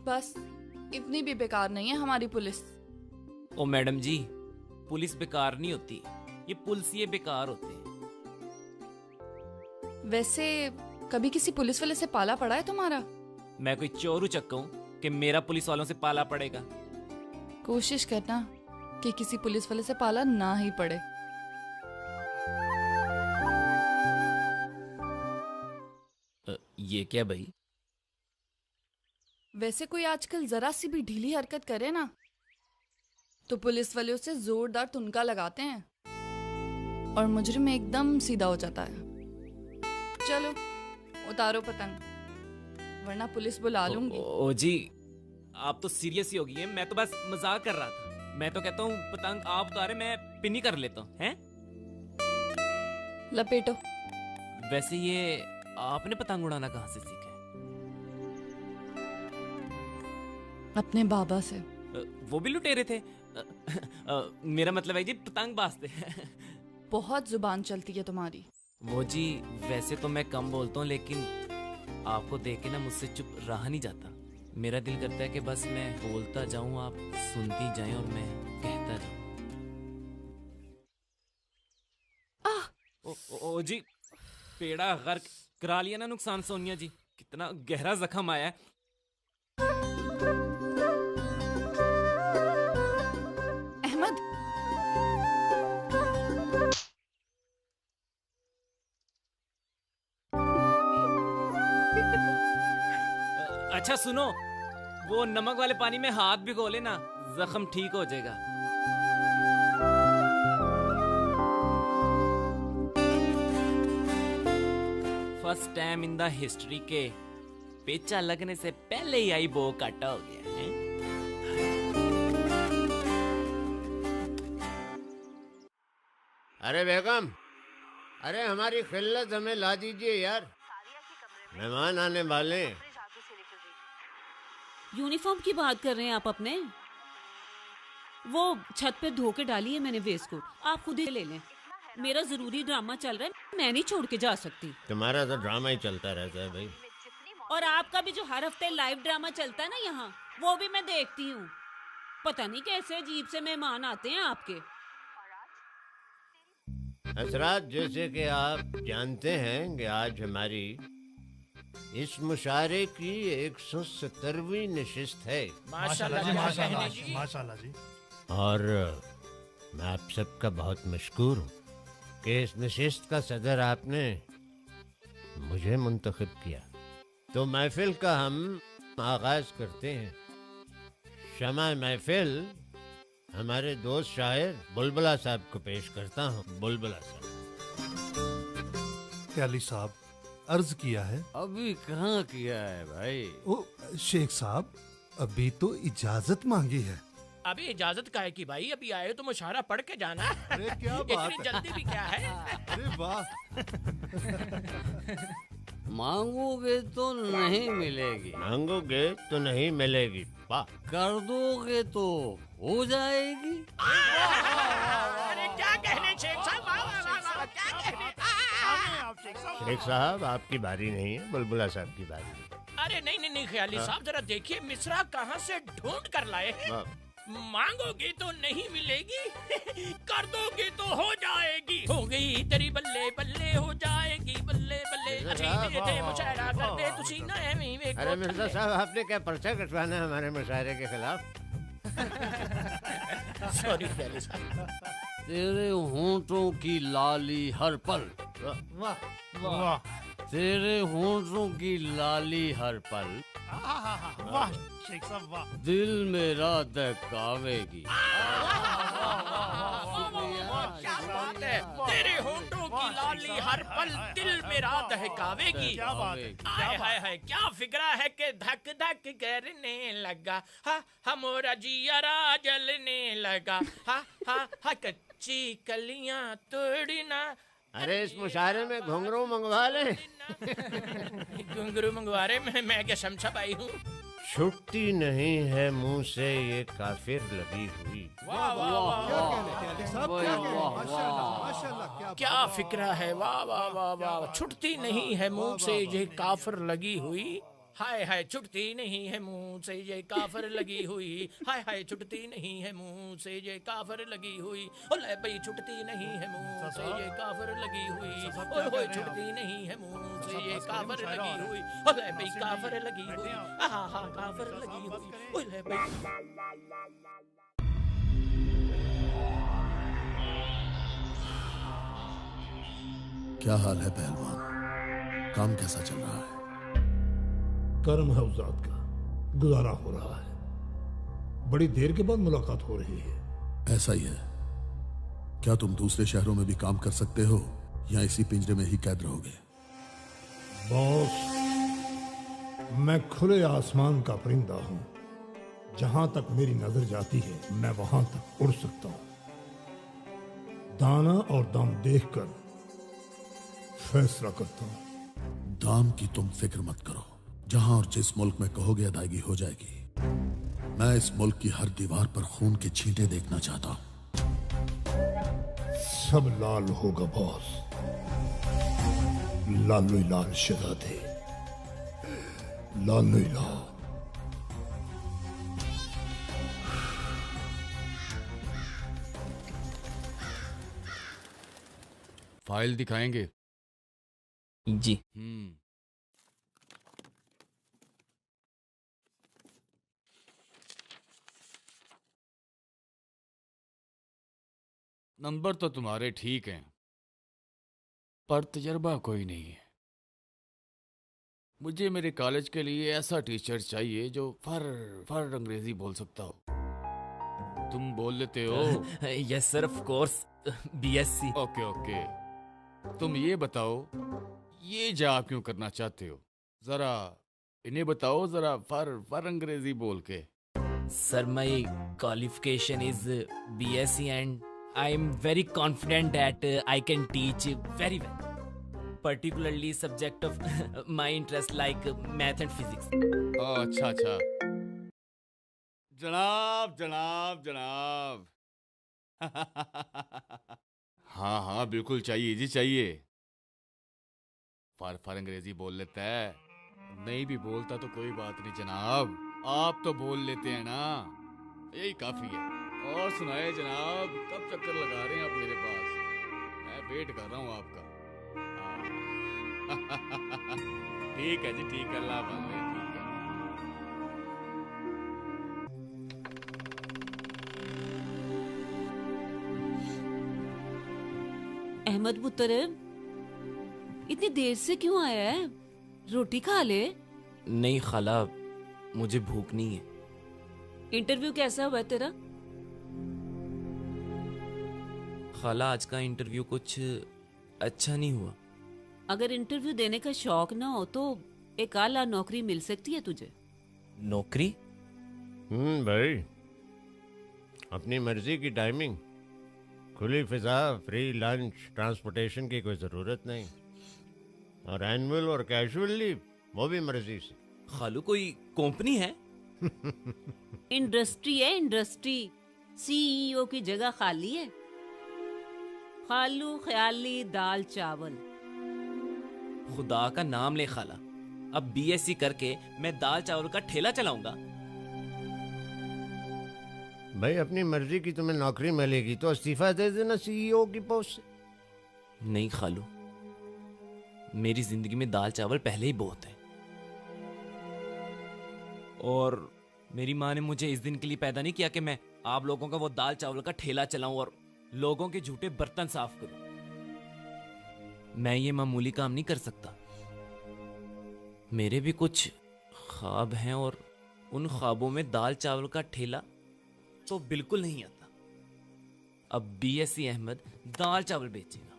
बस इतनी भी बेकार नहीं है हमारी पुलिस। ओ मैडम जी, पुलिस बेकार नहीं होती, ये पुलिसिये बेकार होते हैं। वैसे कभी किसी पुलिस वाले से पाला पड़ा है तुम्हारा? मैं कोई चोर उचक्का हूँ कि मेरा पुलिस वालों से पाला पड़ेगा? कोशिश करना कि किसी पुलिस वाले से पाला ना ही पड़े। ये क्या भाई? वैसे कोई आजकल जरा सी भी ढीली हरकत करे ना तो पुलिस वाले उसे जोरदार तुनका लगाते हैं और मुजरिम एकदम सीधा हो जाता है। चलो उतारो पतंग वरना पुलिस बुला लूंगी। ओ जी, आप तो सीरियस ही हो गई हैं। मैं तो बस मजाक कर रहा था। मैं तो कहता हूँ पतंग आप उतारे, मैं पिन्नी कर लेता हूँ। हैं? लपेटो। वैसे ये आपने पतंग उड़ाना कहाँ से सीखा है? अपने बाबा से। वो भी लुटेरे थे? मेरा मतलब है जी पतंग बाजते। बहुत जुबान चलती है तुम्हारी। वो जी, वैसे तो मैं कम बोलता हूँ लेकिन आपको देख के ना मुझसे चुप रहा नहीं जाता। मेरा दिल करता है कि बस मैं बोलता जाऊं, आप सुनती जाएं और मैं कहता जाऊं। ओ जी, पेड़ा गर्क करा लिया ना नुकसान सोनिया जी। कितना गहरा जख्म आया है। अहमद, अच्छा सुनो, वो नमक वाले पानी में हाथ भिगो लेना, जख्म ठीक हो जाएगा। First time in the history के पेचा लगने से पहले ही आई बो काटा हो गया है। अरे बेगम, अरे हमारी खिल्लत हमें ला दीजिए यार, मेहमान आने वाले हैं। यूनिफॉर्म की बात कर रहे हैं आप अपने? वो छत पे धो के डाली है मैंने वेस्ट कोट, आप खुद ही ले लें। मेरा जरूरी ड्रामा चल रहा है, मैं नहीं छोड़ के जा सकती। तुम्हारा तो ड्रामा ही चलता रहता है भाई। और आपका भी जो हर हफ्ते लाइव ड्रामा चलता है ना यहाँ, वो भी मैं देखती हूँ। पता नहीं कैसे अजीब से मेहमान आते हैं आपके। हजरात, जैसे कि आप जानते हैं कि आज हमारी इस मुशारे की 170वीं नशिस्त है। माशाल्लाह जी, माशाल्लाह जी, माशाल्लाह जी। और मैं आप सबका बहुत मशकूर हूँ कि इस नशिस्त का सदर आपने मुझे मुंतखब किया। तो महफिल का हम आगाज करते हैं। शमा महफिल हमारे दोस्त शायर बुलबुला साहब को पेश करता हूँ। बुलबुला साहब। अली साहब, अर्ज किया है। अभी कहाँ किया है भाई? ओ शेख साहब, अभी तो इजाजत मांगी है। अभी इजाजत का है कि भाई अभी आए तो मुशारा पढ़ के जाना। अरे क्या बात इतनी जल्दी भी क्या है? अरे वाह। मांगोगे तो नहीं मिलेगी। मांगोगे तो नहीं मिलेगी। वाह। कर दोगे तो हो जाएगी। अरे क्या कहने शेख साहब, क्या कहने? शेख साहब, आपकी बारी नहीं है, बुलबुला साहब की बारी है। अरे नहीं नहीं ख्याली साहब, जरा देखिए मिसरा कहाँ से ढूंढ कर लाए हैं। मांगोगे तो नहीं मिलेगी, कर दोगे तो हो जाएगी। हो गई तेरी बल्ले बल्ले, हो जाएगी बल्ले बल्ले। मुशायरा कर दे तुसी ना है। अरे मिर्जा साहब, आपने क्या पर्चा कटवाना है हमारे मुशायरे के खिलाफ? सॉरी ख्याली साहब। तेरे होंठों की लाली हर पल, वाह वाह, तेरे होंठों की लाली हर पल, वाह शेख साहब वाह, दिल मेरा दहकावेगी। क्या बात है, तेरे होंठों की लाली हर पल दिल मेरा दहकावेगी। क्या बात है, हाय हाय हाय, क्या फिक्रा है कि धक धक करने लगा। हा हा मोरा जियरा जलने लगा। हा हा हा कच्ची कलियां तोड़ना। अरे इस मुशायरे में घुंघरू मंगवा ले। घुंघरू मंगवा रहे, मैं क्या शमशा पाई हूँ। छुट्टी नहीं है मुंह से ये काफिर लगी हुई। वाह वाह वाह, क्या फिक्रा है। वाह वाह वाह वाह, छुटती नहीं है मुंह से ये काफिर लगी हुई। हाय हाय छुटती नहीं है मुंह से ये काफर लगी हुई, हाय हाय छुटती नहीं है मुंह से ये काफर लगी हुई, ओले भाई छुटती नहीं है मुंह से ये काफर लगी हुई, ओए होए छुटती नहीं है मुंह से ये काफर लगी हुई, ओले भाई काफर लगी हुई, आहा हा काफर लगी हुई, ओले भाई। क्या हाल है पहलवान, काम कैसा चल रहा है? कर्म है उजाद का, गुजारा हो रहा है। बड़ी देर के बाद मुलाकात हो रही है। ऐसा ही है। क्या तुम दूसरे शहरों में भी काम कर सकते हो या इसी पिंजरे में ही कैद रहोगे? बॉस, मैं खुले आसमान का परिंदा हूं। जहां तक मेरी नजर जाती है मैं वहां तक उड़ सकता हूं। दाना और दाम देखकर फैसला करता हूं। दाम की तुम फिक्र मत करो, जहां और जिस मुल्क में कहोगे अदायगी हो जाएगी। मैं इस मुल्क की हर दीवार पर खून के छींटे देखना चाहता हूं। सब लाल होगा बॉस, लालो लाल शहजादे, लालो लाल। फाइल दिखाएंगे? जी। नंबर तो तुम्हारे ठीक हैं, पर तजर्बा कोई नहीं है। मुझे मेरे कॉलेज के लिए ऐसा टीचर चाहिए जो फर अंग्रेजी बोल सकता हो। तुम बोल लेते हो? Yes sir, of course, BSc. Okay okay, तुम ये बताओ, ये जॉब क्यों करना चाहते हो? जरा इन्हें बताओ, जरा फर अंग्रेजी बोल के। Sir, my qualification is BSc and I am very confident that I can teach very well, particularly subject of my interest like math and physics. अच्छा अच्छा, जनाब जनाब जनाब। हाँ हाँ बिल्कुल चाहिए जी, चाहिए। फर अंग्रेजी बोल लेता है, नहीं भी बोलता तो कोई बात नहीं जनाब, आप तो बोल लेते हैं ना, यही काफी है। और सुनाए जनाब, कब चक्कर लगा रहे हैं आप मेरे पास? मैं वेट कर रहा हूँ आपका। ठीक है जी, ठीक है, अल्लाह वाले, ठीक है। अहमद पुत्र, इतनी देर से क्यों आया है? रोटी खा ले। नहीं खाला, मुझे भूख नहीं है। इंटरव्यू कैसा हुआ तेरा? खाला, आज का इंटरव्यू कुछ अच्छा नहीं हुआ। अगर इंटरव्यू देने का शौक ना हो तो एक आला नौकरी मिल सकती है तुझे। नौकरी? भाई, अपनी मर्जी की टाइमिंग, खुली फिजा, फ्री लंच, ट्रांसपोर्टेशन की कोई जरूरत नहीं, और एनुअल और कैजुअल लीव वो भी मर्जी से। खालू, कोई कंपनी है? इंडस्ट्री है, इंडस्ट्री। सीईओ की जगह खाली है। खालू ख्याली दाल चावल। खुदा का नाम ले खाला, अब बीएससी करके मैं दाल चावल का ठेला चलाऊंगा। भाई, अपनी मर्जी की तुम्हें नौकरी मिलेगी तो इस्तीफा दे देना सीईओ की पोस्ट से। नहीं खालू, मेरी जिंदगी में दाल चावल पहले ही बहुत है, और मेरी माँ ने मुझे इस दिन के लिए पैदा नहीं किया कि मैं आप लोगों का वो दाल चावल का ठेला चलाऊं और लोगों के झूठे बर्तन साफ करूं। मैं ये मामूली काम नहीं कर सकता। मेरे भी कुछ ख्वाब हैं, और उन ख्वाबों में दाल चावल का ठेला तो बिल्कुल नहीं आता। अब बीएससी अहमद दाल चावल बेचेगा।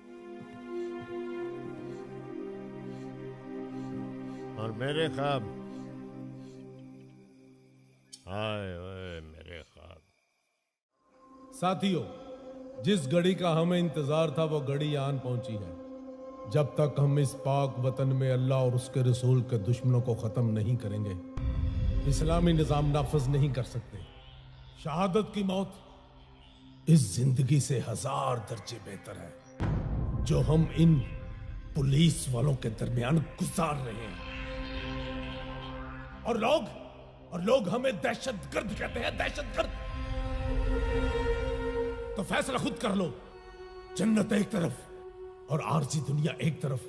और मेरे ख्वाब, हाय ओए मेरे ख्वाब। साथियों, जिस घड़ी का हमें इंतजार था वो घड़ी आन पहुंची है। जब तक हम इस पाक वतन में अल्लाह और उसके रसूल के दुश्मनों को खत्म नहीं करेंगे, इस्लामी निजाम नाफज नहीं कर सकते। शहादत की मौत इस जिंदगी से 1000 दर्जे बेहतर है जो हम इन पुलिस वालों के दरमियान गुजार रहे हैं। और लोग हमें दहशतगर्द कहते हैं, दहशतगर्द। तो फैसला खुद कर लो, जन्नत एक तरफ और आरजी दुनिया एक तरफ।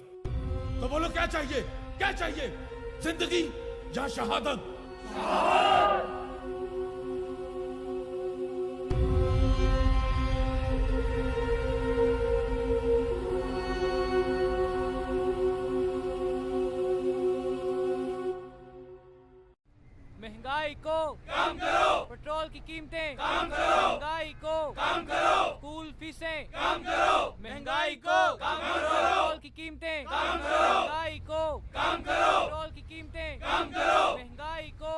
तो बोलो क्या चाहिए, क्या चाहिए, जिंदगी या शहादत? महंगाई को कम करो, पेट्रोल की कीमतें कम करो, महंगाई को कम करो, स्कूल फीसें कम करो, महंगाई को कम करो, पेट्रोल की कीमतें कम करो, महंगाई को कम करो, पेट्रोल की कीमतें कम करो, महंगाई को।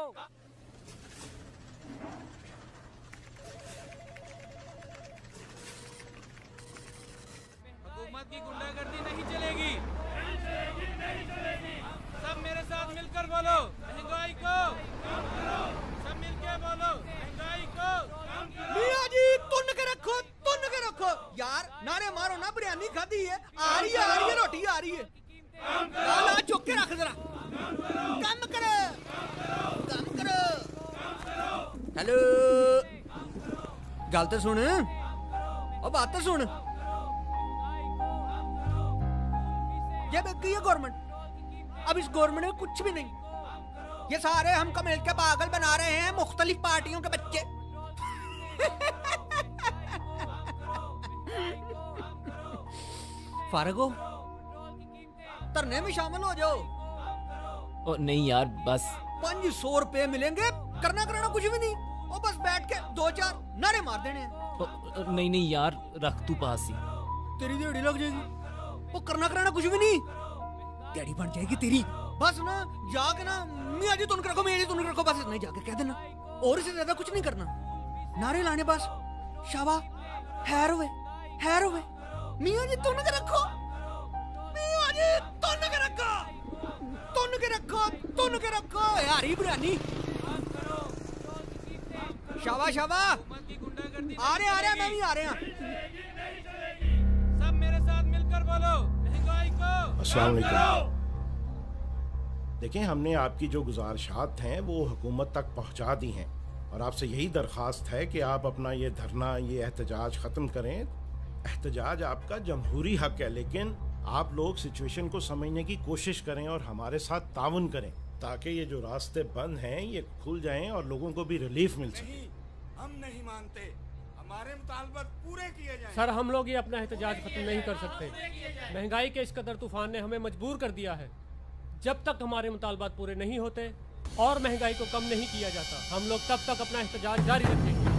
हुकूमत की गुंडागर्दी नहीं चलेगी, सब मेरे साथ मिलकर बोलो महंगाई को कम करो, सब मिलके बोलो महंगाई को कम करो। मियां जी तुन के रखो यार, नारे मारो ना, बिरयानी खाधी है, आ रही है रोटी आ रही है। लाला चुक के रख जरा, कम करो। हेलो, गल तो सुन, अब बात तो सुन। ये बेकी है गवर्नमेंट, अब इस गवर्नमेंट में कुछ भी नहीं। ये सारे हमको मिलकर पागल बना रहे हैं, मुख्तलिफ पार्टियों के बच्चे। फारग हो, धरने में शामिल हो जाओ। ओ नहीं यार, बस 500 रुपए मिलेंगे, करना कुछ भी नहीं, और बस बैठ के 2-4 नारे मार देने हैं। नहीं यार, रख तू पास ही। तेरी दिहाड़ी लग जाएगी, वो करना कुछ भी नहीं, दिहाड़ी बन जाएगी तेरी। बस ना जाके ना मियां जी तुम रखो, मियां जी तुम रखो, बस नहीं जाके कह देना, और इससे ज्यादा कुछ नहीं करना। नारे लाने बस, शाबा हैर हुए, मियां जी तुम रखो, मियां जी तुम रखो यारी बिरयानी। शाबा आ रहे मैं भी आ रहे हैं। सब मेरे साथ मिलकर बोलो महंगाई को। अस्सलाम वालेकुम। देखें, हमने आपकी जो गुजारिशात हैं वो हुकूमत तक पहुंचा दी हैं, और आपसे यही दरख्वास्त है कि आप अपना ये धरना, ये एहतजाज ख़त्म करें। एहतजाज आपका जमहूरी हक है, लेकिन आप लोग सिचुएशन को समझने की कोशिश करें और हमारे साथ ताउन करें, ताकि ये जो रास्ते बंद हैं ये खुल जाएं और लोगों को भी रिलीफ मिल सके। हम नहीं मानते, हमारे मुतालबात पूरे किए जाएं। सर, हम लोग ये अपना एहतजाज खत्म नहीं कर सकते। महंगाई के इस कदर तूफान ने हमें मजबूर कर दिया है। जब तक हमारे मुतालबात पूरे नहीं होते और महंगाई को कम नहीं किया जाता, हम लोग तब तक अपना एहतजाज जारी रखेंगे।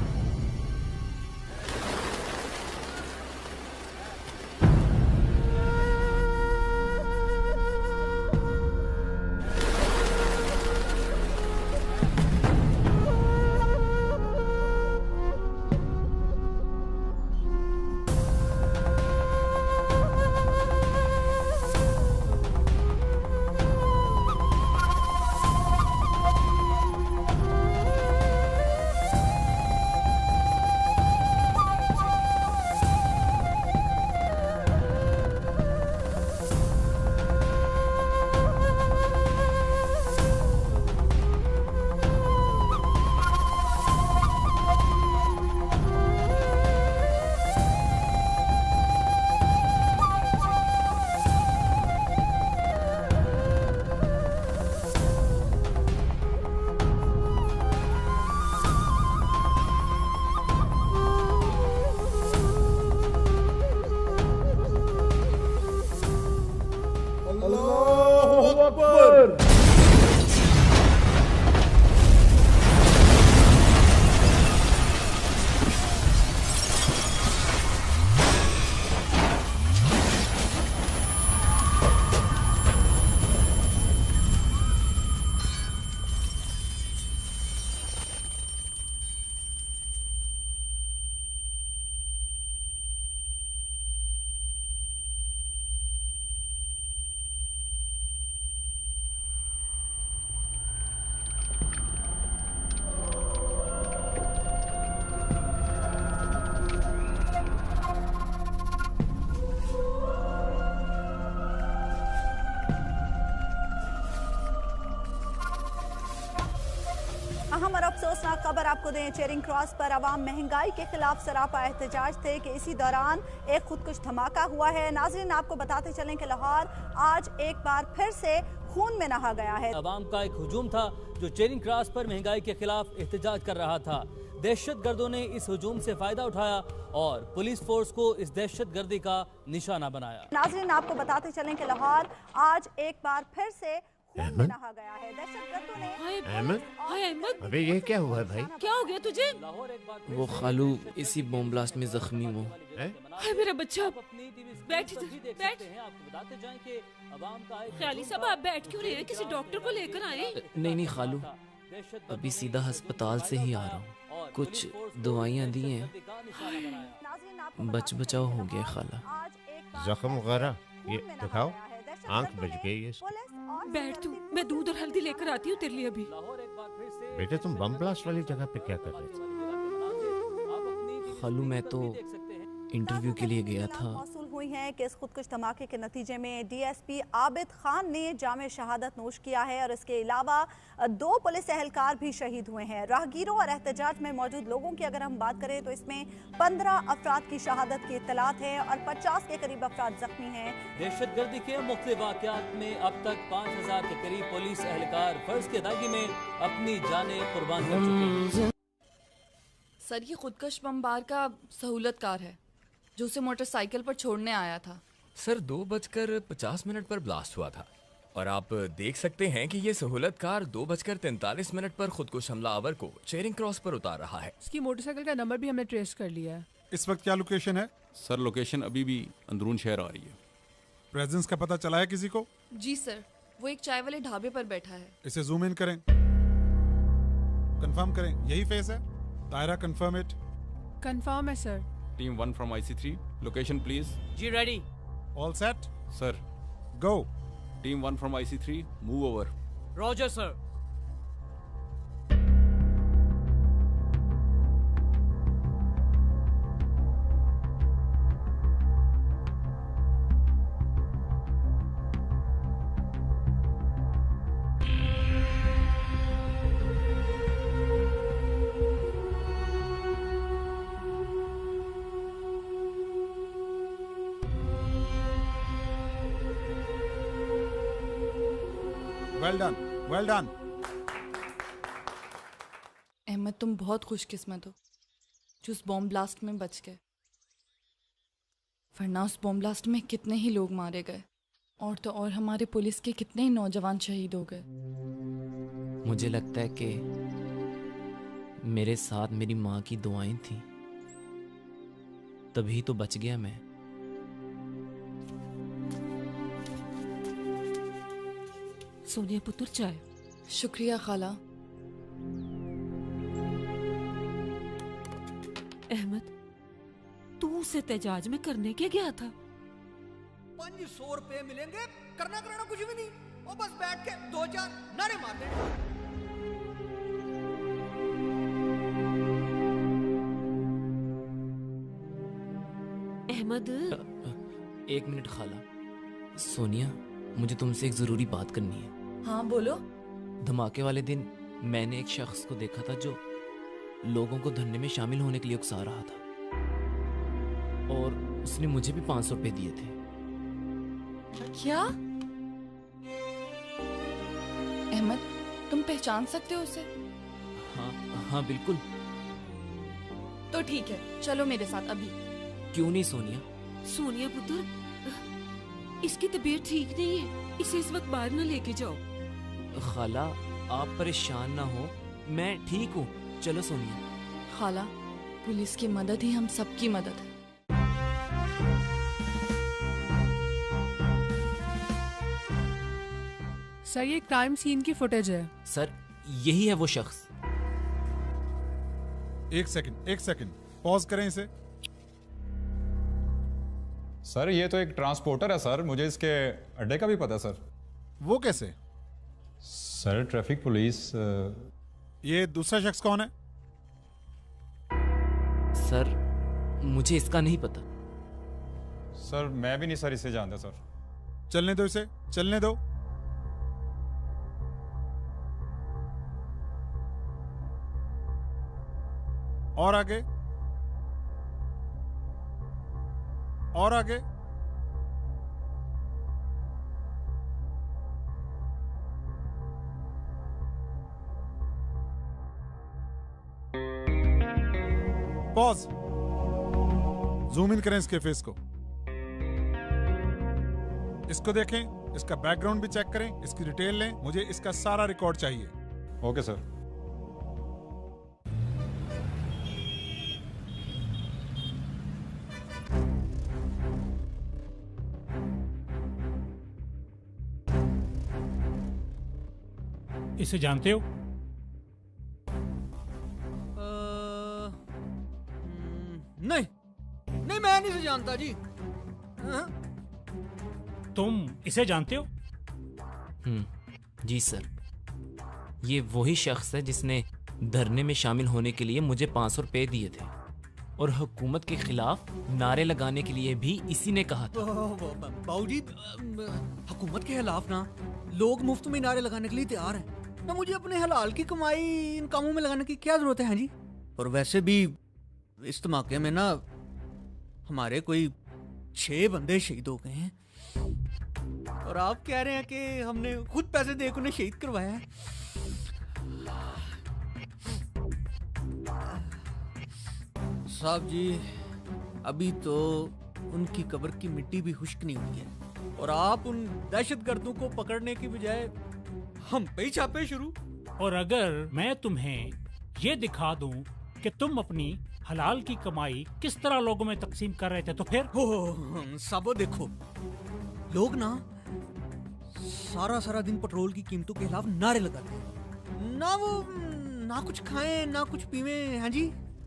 अहम और अफसोसनाक खबर आपको दें, चेरिंग क्रॉस पर अवाम महंगाई के खिलाफ सरापा एहतजाज थे कि इसी दौरान एक खुदकुश धमाका हुआ है। नाज़रीन, आपको बताते चलें कि लाहौर आज एक बार फिर से खून में नहा गया है। अवाम का एक हुजूम था जो चेरिंग क्रॉस पर महंगाई के खिलाफ एहतजाज कर रहा था। दहशतगर्दों ने इस हुजूम से फायदा उठाया और पुलिस फोर्स को इस दहशतगर्दी का निशाना बनाया। नाज़रीन, आपको बताते चलें कि लाहौर आज एक बार फिर से खून में नहा गया है। दहशतगर्दों ने अहमद, अबे ये क्या हुआ भाई? क्या हो गया तुझे? वो खालू इसी बॉम्ब ब्लास्ट में जख्मी हुआ। हाय मेरा बच्चा, बैठ इधर, बैठ। ख्याली साहब, आप बैठ क्यों रहे हैं? किसी डॉक्टर को लेकर आए। नहीं खालू, अभी सीधा अस्पताल से ही आ रहा हूँ। कुछ दवाइयाँ दी हैं, बचाव हो गया खाला। जख्म वगैरह ये दिखाओ, आंख बच गई है इसकी। बैठ तू, मैं दूध और हल्दी लेकर आती हूँ तेरे लिए अभी। बेटे, तुम बम ब्लास्ट वाली जगह पे क्या कर रहे थे? खालू, मैं तो इंटरव्यू के लिए गया था। मौसूल हुई हैं कि इस खुदकुश धमाके के नतीजे में डीएसपी आबिद खान ने जामे शहादत नोश किया है और इसके अलावा 2 पुलिस एहलकार भी शहीद हुए हैं। राहगीरों और एहतजाज में मौजूद लोगों की अगर हम बात करें तो इसमें 15 अफराद की शहादत की इत्तलात है और 50 के करीब अफराद जख्मी हैं। दहशतगर्दी के मुख्तलिफ वाक़यात में अब तक 5000 के करीब पुलिस एहलकार फर्ज की अदायगी में अपनी जानें कुर्बान कर चुके हैं। सर, ये खुदकश बमबार का सहूलतकार है जो उसे मोटरसाइकिल पर छोड़ने आया था। सर, 2:50 पर ब्लास्ट हुआ था और आप देख सकते हैं कि ये सहूलतकार 2:43 पर खुदकुश हमलावर को चेरिंग क्रॉस पर उतार रहा है। इसकी मोटरसाइकिल का नंबर भी हमने ट्रेस कर लिया है। इस वक्त क्या लोकेशन है? सर, लोकेशन अभी भी अंदरून शहर आ रही है। प्रेजेंस का पता चला है किसी को? जी सर, वो एक चाय वाले ढाबे पर बैठा है। इसे जूम इन करें, कंफर्म करें, यही फेस है? तायरा, कंफर्म इट। कंफर्म है sir. Team 1 from IC3, location please. जी ready. All set sir. Go. Team 1 from IC3, move over. Roger sir. Well done, well done. Ahmed, तुम बहुत खुशकिस्मत हो जो उस बॉम्ब ब्लास्ट में बच गए, वरना उस बॉम्ब ब्लास्ट में कितने ही लोग मारे गए और तो और हमारे पुलिस के कितने ही नौजवान शहीद हो गए। मुझे लगता है कि मेरे साथ मेरी माँ की दुआएं थी, तभी तो बच गया मैं। सोनिया पुत्र, चाय। शुक्रिया खाला। अहमद, तू उस एहतजाज में करने के गया था? 500 रुपए मिलेंगे, करना कराना कुछ भी नहीं, और बस बैठ के 2-4 नारे मार देने। अहमद, एक मिनट खाला। सोनिया, मुझे तुमसे एक जरूरी बात करनी है। हाँ बोलो। धमाके वाले दिन मैंने एक शख्स को देखा था जो लोगों को धरने में शामिल होने के लिए उकसा रहा था और उसने मुझे भी 500 रुपए दिए थे। क्या? अहमद, तुम पहचान सकते हो उसे? हाँ बिल्कुल। तो ठीक है, चलो मेरे साथ अभी। क्यों नहीं सोनिया? सोनिया पुत्र, इसकी तबीयत ठीक नहीं है, इसे इस वक्त बाहर न लेके जाओ। खाला, आप परेशान ना हो, मैं ठीक हूँ। चलो सोनिया। खाला, पुलिस की मदद ही हम सबकी मदद है। सर, ये क्राइम सीन की फुटेज है। सर, यही है वो शख्स। एक सेकंड, पॉज करें इसे। सर, ये तो एक ट्रांसपोर्टर है सर, मुझे इसके अड्डे का भी पता है सर। वो कैसे? Sir, traffic police. ये दूसरा शख्स कौन है? सर, मुझे इसका नहीं पता। सर, मैं भी नहीं सर इसे जानता सर। चलने दो इसे, चलने दो। और आगे, और आगे। पॉज। जूम इन करें इसके फेस को, इसको देखें, इसका बैकग्राउंड भी चेक करें, इसकी डिटेल लें, मुझे इसका सारा रिकॉर्ड चाहिए। Okay sir. इसे जानते हो? नहीं नहीं, मैं नहीं से जानता जी। तुम इसे जानते हो? जी सर, ये वही शख्स है जिसने धरने में शामिल होने के लिए मुझे 500 रुपए दिए थे और हुकूमत के खिलाफ नारे लगाने के लिए भी इसी ने कहा था। बाबूजी, हुकूमत के खिलाफ ना लोग मुफ्त में नारे लगाने के लिए तैयार हैं ना। मुझे अपने हलाल की कमाई इन कामों में लगाने की क्या जरूरत है जी। और वैसे भी इस धमाके में ना हमारे कोई 6 बंदे शहीद हो गए हैं और आप कह रहे हैं कि हमने खुद पैसे देकर उन्हें शहीद करवाया है। साहब जी, अभी तो उनकी कब्र की मिट्टी भी खुश्क नहीं हुई है और आप उन दहशतगर्दों को पकड़ने की बजाय हम पे ही छापे शुरू। और अगर मैं तुम्हें ये दिखा दूं कि तुम अपनी हलाल की कमाई किस तरह लोगों में तकसीम कर रहे थे तो फिर? साबो देखो, लोग ना सारा सारा दिन पेट्रोल की कीमतों के खिलाफ नारे लगाते हैं, ना वो ना कुछ खाएं ना कुछ पीवें। हाँ जी,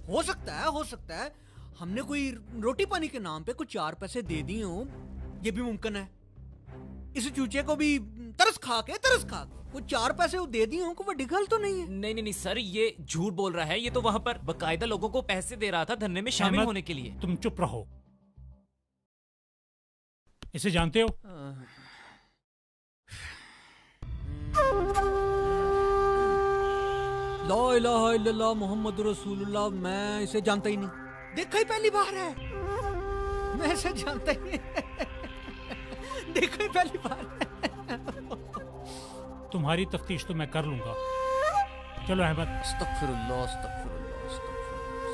हो सकता है हमने कोई रोटी पानी के नाम पे कुछ 4 पैसे दे दिए हो, ये भी मुमकिन है। इस चूचे को भी तरस खा के वो 4 पैसे वो दे दिए हो, कोई बड़ी गल तो नहीं है। नहीं सर, ये झूठ बोल रहा है। ये तो वहाँ पर बकायदा लोगों को पैसे दे रहा था धरने में शामिल होने के लिए। तुम चुप रहो। इसे जानते हो? ला इलाहा इल्लल्लाह मुहम्मद रसूलुल्लाह, मैं इसे जानता ही नहीं। देखा ही पहली बार है, मैं इसे जानता ही नहीं। देखा ही पहली बार है। तुम्हारी तफ्तीश तो मैं कर लूंगा। चलो अहमद। अस्तगफिरुल्लाह, अस्तगफिरुल्लाह, अस्तगफिरुल्लाह,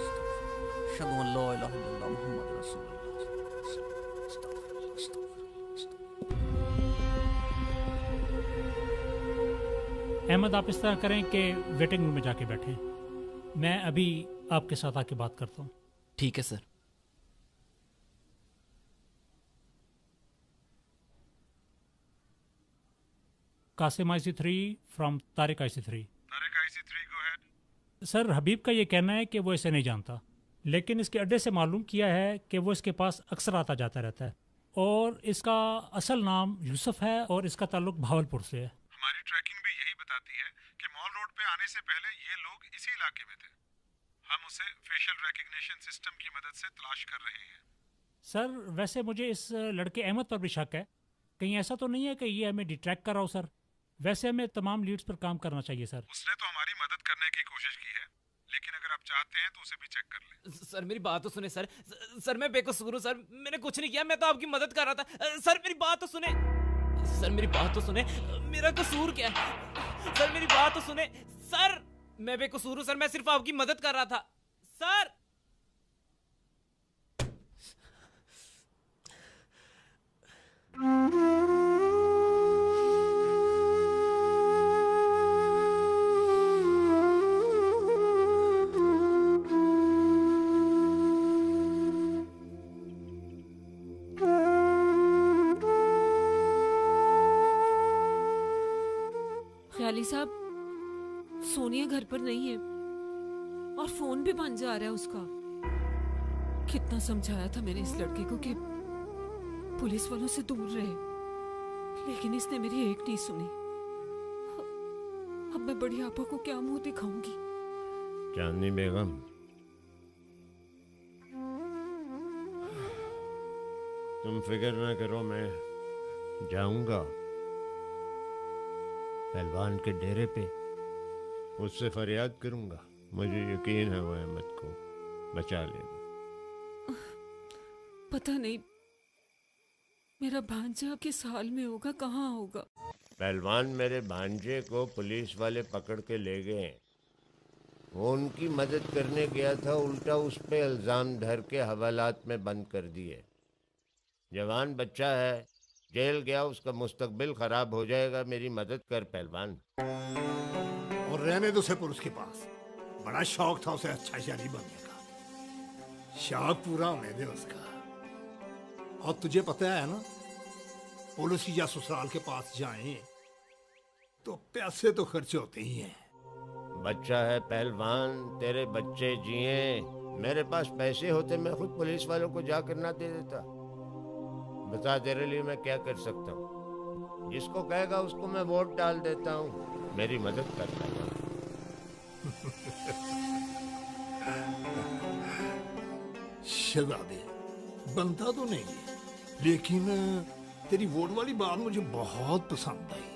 अशहदु अन ला इलाहा इल्लल्लाह मुहम्मद रसूलुल्लाह। अहमद, आप इस तरह करें कि वेटिंग रूम में जाके बैठें, मैं अभी आपके साथ आके बात करता हूँ। ठीक है sir. Qasim IC3 from Tariq IC3। Go ahead. Sir, Habib का ये कहना है कि वो इसे नहीं जानता, लेकिन इसके अड्डे से मालूम किया है कि वो इसके पास अक्सर आता जाता रहता है और इसका असल नाम यूसुफ है और इसका ताल्लुक भावलपुर से है। हमारी ट्रैकिंग भी यही बताती है कि मॉल रोड पे आने से पहले ये लोग इसी इलाके में थे। हम उसे फेशियल रिकग्निशन सिस्टम की मदद से तलाश कर रहे हैं। सर, वैसे मुझे इस लड़के अहमद पर भी शक है। कहीं ऐसा तो नहीं है कि ये हमें डिट्रैक्ट कर रहा हो? सर, वैसे हमें तमाम लीड्स पर काम करना चाहिए सर। उसने तो हमारी मदद करने की कोशिश की है, लेकिन अगर आप चाहते हैं तो उसे भी चेक कर लें। सर मेरी बात तो सुने सर। सर मैं बेकसूर हूँ सर, मैंने कुछ नहीं किया, मैं तो आपकी मदद कर रहा था। सर मेरी बात तो सुने, सर मेरी बात तो सुने, मेरा कसूर क्या है? सर मेरी बात तो सुने सर, मैं बेकसूर हूँ सर, मैं सिर्फ आपकी मदद कर रहा था सर। ख्याली साहब, सोनिया घर पर नहीं है और फोन भी बंद जा रहा है उसका। कितना समझाया था मैंने इस लड़के को कि पुलिस वालों से दूर रहे, लेकिन इसने मेरी एक नहीं सुनी। अब मैं बड़ी आपा को क्या मुंह दिखाऊंगी? चांदनी बेगम, तुम फिक्र ना करो, मैं जाऊंगा पहलवान के डेरे पे, उससे फरियाद करूंगा। मुझे यकीन है वो अहमद को बचा लेना। पता नहीं मेरा भांजा किस हाल में होगा, कहाँ होगा। पहलवान, मेरे भांजे को पुलिस वाले पकड़ के ले गए। वो उनकी मदद करने गया था, उल्टा उस पे इल्ज़ाम धर के हवालात में बंद कर दिए। जवान बच्चा है, जेल गया, उसका मुस्तकबिल खराब हो जाएगा। मेरी मदद कर पहलवान। और रहने दो उसे पुलिस के पास। बड़ा शौक था उसे अच्छा शहरी बनने का, शौक पूरा होने दे उसका। और तुझे पता है ना, पुलिस या ससुराल के पास जाएं तो पैसे तो खर्च होते ही हैं। बच्चा है पहलवान, तेरे बच्चे जिए। मेरे पास पैसे होते मैं खुद पुलिस वालों को जाकर ना दे देता। बता तेरे लिए मैं क्या कर सकता हूँ। जिसको कहेगा उसको मैं वोट डाल देता हूँ। मेरी मदद करता है। शहजादे, बनता तो नहीं, लेकिन तेरी वोट वाली बात मुझे बहुत पसंद आई।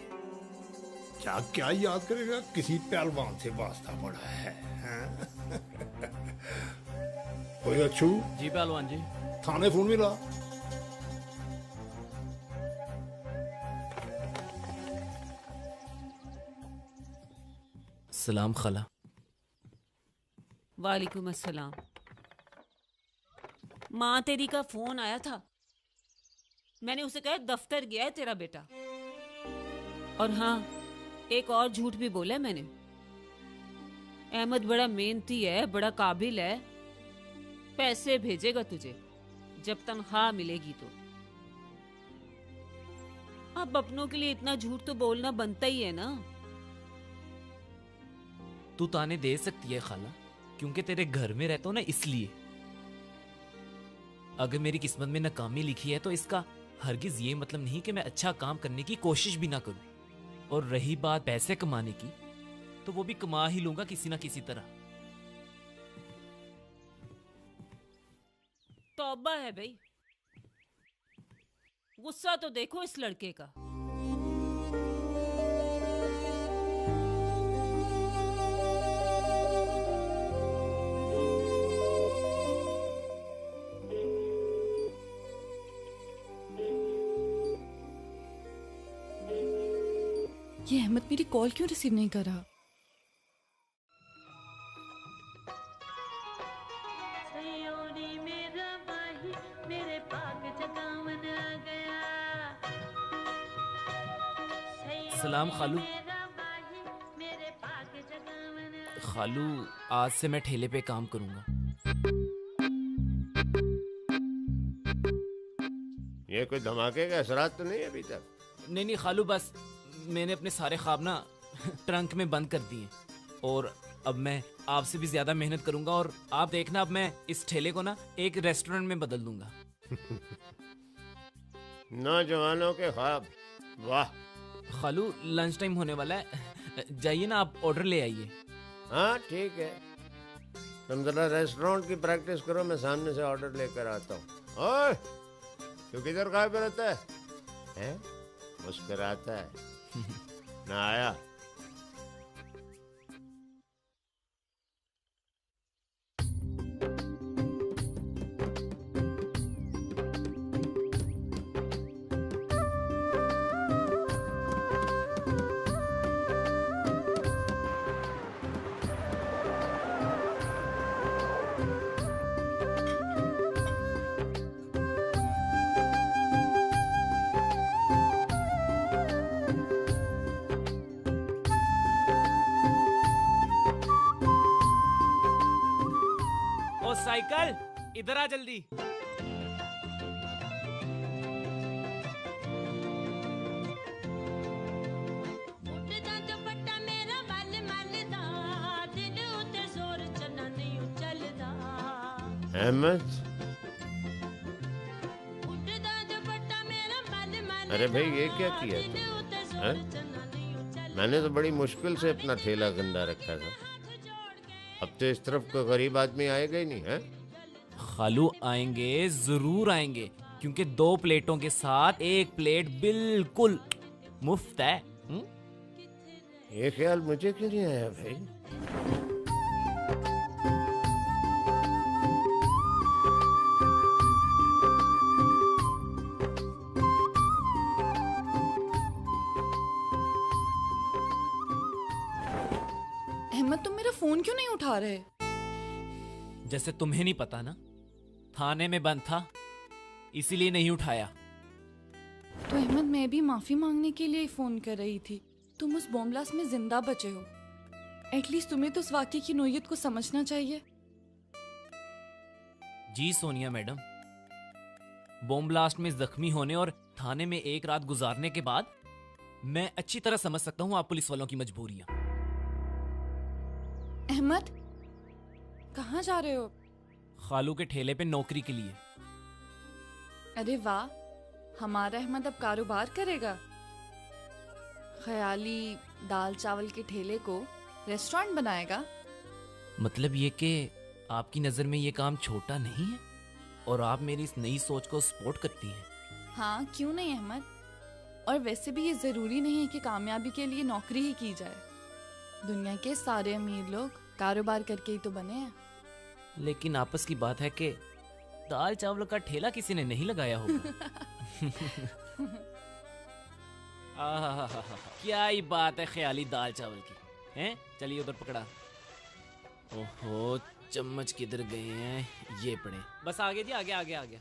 क्या क्या याद करेगा, किसी पहलवान से वास्ता पड़ा है, हैं? कोई अच्छू? जी पहलवान जी। थाने फोन मिला? सलाम खला। वालेकुम अस्सलाम। माँ तेरी का फोन आया था, मैंने उसे कहा दफ्तर गया है तेरा बेटा। और हाँ, एक और झूठ भी बोला मैंने। अहमद बड़ा मेहनती है, बड़ा काबिल है, पैसे भेजेगा तुझे जब तनख्वाह मिलेगी तो। अब अपनों के लिए इतना झूठ तो बोलना बनता ही है ना। तू ताने दे सकती है खाला, क्योंकि तेरे घर में रहता हूं ना, इसलिए। अगर मेरी किस्मत में नाकामी लिखी है तो इसका हरगिज ये मतलब नहीं कि मैं अच्छा काम करने की कोशिश भी ना करूं। और रही बात पैसे कमाने की, तो वो भी कमा ही लूंगा किसी ना किसी तरह। तौबा है भाई, गुस्सा तो देखो इस लड़के का। ये अहमद मेरी कॉल क्यों रिसीव नहीं कर रहा? सलाम खालू। खालू, आज से मैं ठेले पे काम करूंगा। ये कोई धमाके का असरात तो नहीं है अभी तक? नहीं नहीं खालू, बस मैंने अपने सारे ख्वाब ना ट्रंक में बंद कर दिए। और अब मैं आपसे भी ज्यादा मेहनत करूंगा। और आप देखना, अब मैं इस ठेले को ना एक रेस्टोरेंट में बदल दूंगा। नौजवानों के ख्वाब, वाह। खालू, लंच टाइम होने वाला है, जाइए ना, आप ऑर्डर ले आइए। हाँ ठीक है, तुम जरा रेस्टोरेंट की प्रैक्टिस करो, मैं सामने से ऑर्डर लेकर आता हूँ। ओए, तू किधर कहाँ पे रहता है? मुस्कुराता है ना आया? साइकिल, इधर आ जल्दी। अहमद, अरे भाई ये क्या किया तुम? मैंने तो बड़ी मुश्किल से अपना ठेला गंदा रखा था। अब तो इस तरफ कोई गरीब आदमी आएगा ही नहीं है। खालू, आएंगे, जरूर आएंगे, क्योंकि 2 प्लेटों के साथ 1 प्लेट बिल्कुल मुफ्त है। ये ख्याल मुझे क्यों नहीं आया भाई? अहमद तुम मेरा फोन क्यों नहीं उठा रहे? जैसे तुम्हें नहीं पता ना, थाने में बंद था इसीलिए नहीं उठाया। तो अहमद मैं भी माफी मांगने के लिए फोन कर रही थी। तुम उस बॉम्ब ब्लास्ट में जिंदा बचे हो, एटलीस्ट तुम्हें तो उस वाकये की नोयत को समझना चाहिए। जी सोनिया मैडम, बॉम्ब ब्लास्ट में जख्मी होने और थाने में एक रात गुजारने के बाद मैं अच्छी तरह समझ सकता हूँ आप पुलिस वालों की मजबूरियां। अहमद कहाँ जा रहे हो? खालू के ठेले पे नौकरी के लिए। अरे वाह, हमारा अहमद अब कारोबार करेगा। ख्याली दाल चावल के ठेले को रेस्टोरेंट बनाएगा। मतलब ये कि आपकी नजर में ये काम छोटा नहीं है और आप मेरी इस नई सोच को सपोर्ट करती हैं। हाँ क्यों नहीं अहमद, और वैसे भी ये जरूरी नहीं है कि कामयाबी के लिए नौकरी ही की जाए। दुनिया के सारे अमीर लोग कारोबार करके ही तो बने हैं। लेकिन आपस की बात है कि दाल चावल का ठेला किसी ने नहीं लगाया होगा। क्या ही बात है ख्याली दाल चावल की, हैं? चलिए उधर पकड़ा। ओहो, चम्मच किधर गए हैं? ये पड़े। बस आगे जी, आगे आगे आगे।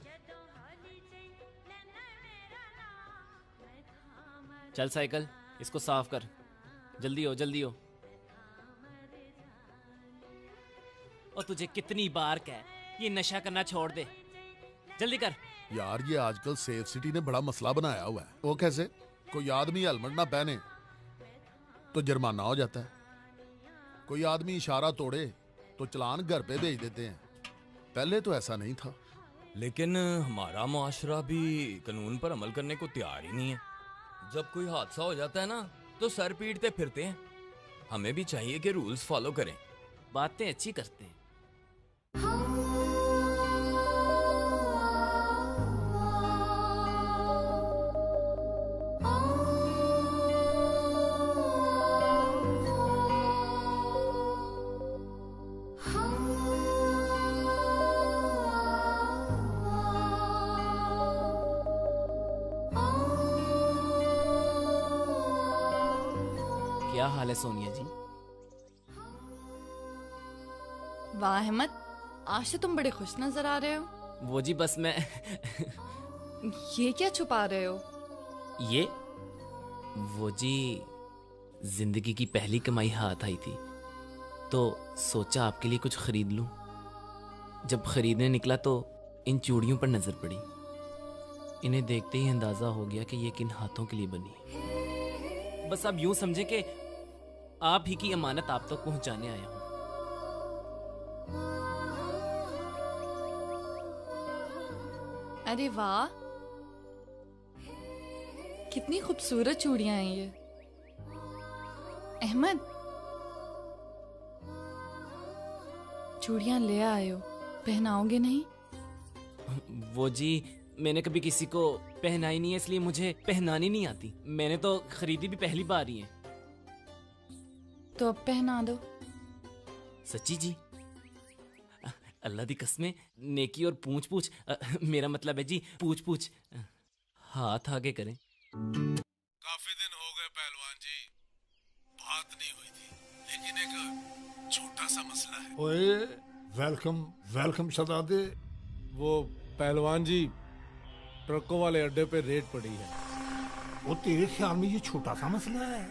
चल साइकिल, इसको साफ कर। जल्दी हो जल्दी हो। और तुझे कितनी बार कह ये नशा करना छोड़ दे, जल्दी कर। यार ये आजकल सेफ सिटी ने बड़ा मसला बनाया हुआ है। वो कैसे? कोई आदमी हेलमेट ना पहने तो जुर्माना हो जाता है, कोई आदमी इशारा तोड़े तो चलान घर पे भेज देते हैं। पहले तो ऐसा नहीं था। लेकिन हमारा मुआशरा भी कानून पर अमल करने को तैयार ही नहीं है। जब कोई हादसा हो जाता है ना तो सर पीटते फिरते हैं। हमें भी चाहिए कि रूल्स फॉलो करें। बातें अच्छी करते हैं। क्या हाल है सोनिया जी? वाह अहमद, आज तो तुम बड़े खुश नजर आ रहे हो। वो जी बस मैं ये क्या छुपा रहे हो? ये वो जी जिंदगी की पहली कमाई हाथ आई थी तो सोचा आपके लिए कुछ खरीद लूं। जब खरीदने निकला तो इन चूड़ियों पर नजर पड़ी। इन्हें देखते ही अंदाजा हो गया कि ये किन हाथों के लिए बनी है। बस आप यूं समझे कि आप ही की अमानत आप तक पहुंचाने आया हूं। अरे वाह, कितनी खूबसूरत चूड़ियां हैं ये। अहमद, चूड़ियां ले आए हो, पहनाओगे नहीं? वो जी मैंने कभी किसी को पहनाई नहीं है, इसलिए मुझे पहनानी नहीं आती। मैंने तो खरीदी भी पहली बार ही है। तो अब पहना दो। सच्ची जी? अल्लाह दी कसमें, नेकी और पूछ पूछ, मेरा मतलब है जी पूछ पूछ। हाथ आगे करें। काफी दिन हो गए पहलवान जी, बात नहीं हुई थी, लेकिन एक छोटा सा मसला है। ओए वेलकम वेलकम शहजादे। वो पहलवान जी, ट्रकों वाले अड्डे पे रेड पड़ी है। वो तेरे ख्याल में ये छोटा सा मसला है?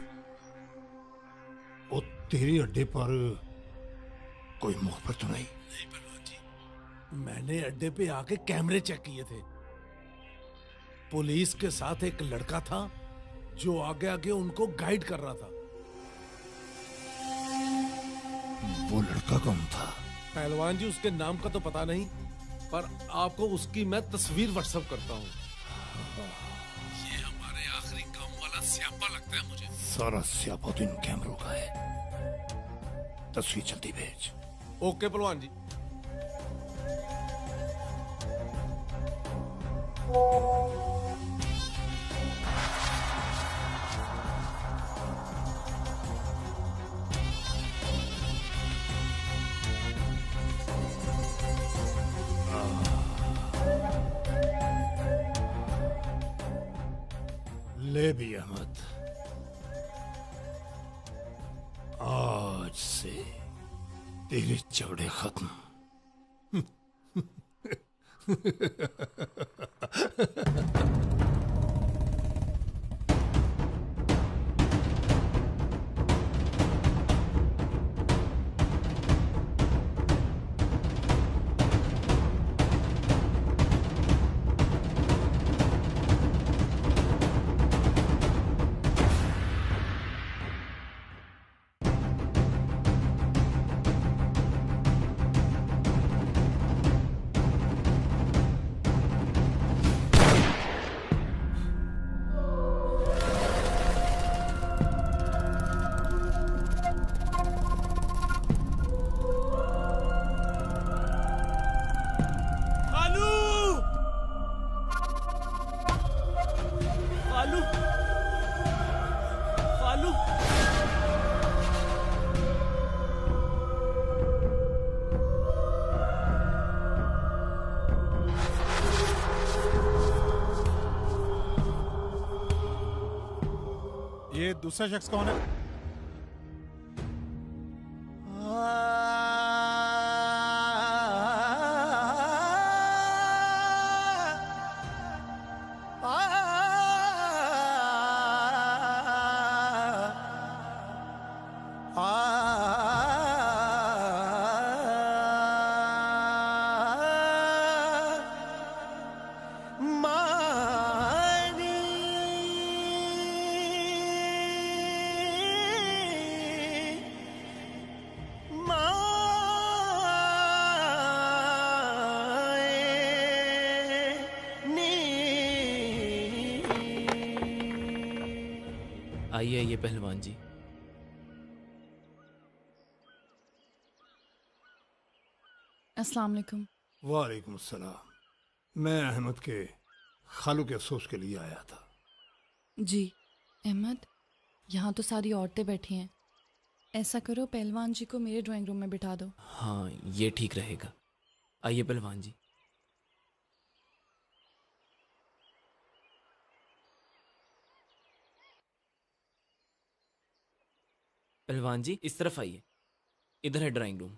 वो तेरे अड्डे पर कोई मुखबिर तो नहीं? नहीं पहलवान जी, मैंने अड्डे पे आके कैमरे चेक किए थे। पुलिस के साथ एक लड़का था जो आगे आगे उनको गाइड कर रहा था। वो लड़का कौन था? पहलवान जी उसके नाम का तो पता नहीं, पर आपको उसकी मैं तस्वीर व्हाट्सएप करता हूँ। ये हमारे आखिरी काम वाला स्यापा लगता है मुझे। सारा स्यापा तो इन कैमरों का है। तस्वीर जल्दी भेज। ओके पहलवान जी। ले भी अहमद, आज मुझसे तेरे झगड़े खत्म। ये दूसरा शख्स कौन है? आइए आइए पहलवान जी। अस्सलाम वालेकुम। वालेकुम सलाम। मैं अहमद के खालू के अफसोस के लिए आया था। जी अहमद, यहाँ तो सारी औरतें बैठी हैं। ऐसा करो पहलवान जी को मेरे ड्राइंग रूम में बिठा दो। हाँ ये ठीक रहेगा। आइए पहलवान जी। पहलवान जी इस तरफ आइए, इधर है ड्राइंग रूम।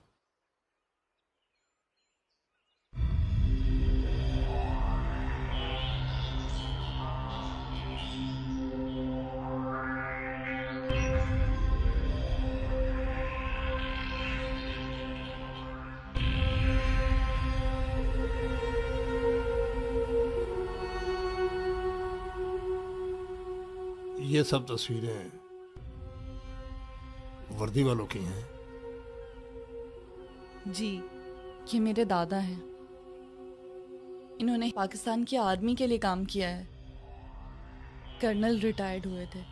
ये सब तस्वीरें वर्दी वालों की हैं? जी, ये मेरे दादा हैं। इन्होंने पाकिस्तान की आर्मी के लिए काम किया है। कर्नल रिटायर्ड हुए थे।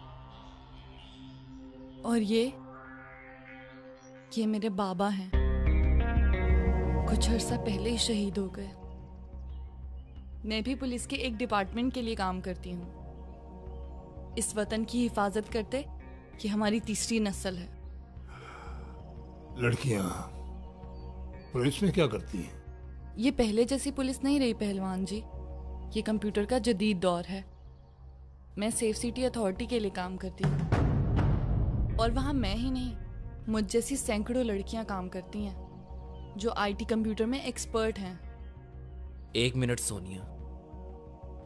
और ये मेरे बाबा हैं। कुछ अर्सा पहले ही शहीद हो गए। मैं भी पुलिस के एक डिपार्टमेंट के लिए काम करती हूँ। इस वतन की हिफाजत करते ये हमारी तीसरी नस्ल है। लड़कियां पुलिस में क्या करती हैं? ये पहले जैसी पुलिस नहीं रही पहलवान जी। ये कंप्यूटर का जदीद दौर है। मैं सेफ सिटी अथॉरिटी के लिए काम करती हूँ। और वहाँ मैं ही नहीं, मुझ जैसी सैकड़ों लड़कियाँ काम करती हैं जो आईटी कंप्यूटर में एक्सपर्ट हैं। 1 मिनट सोनिया।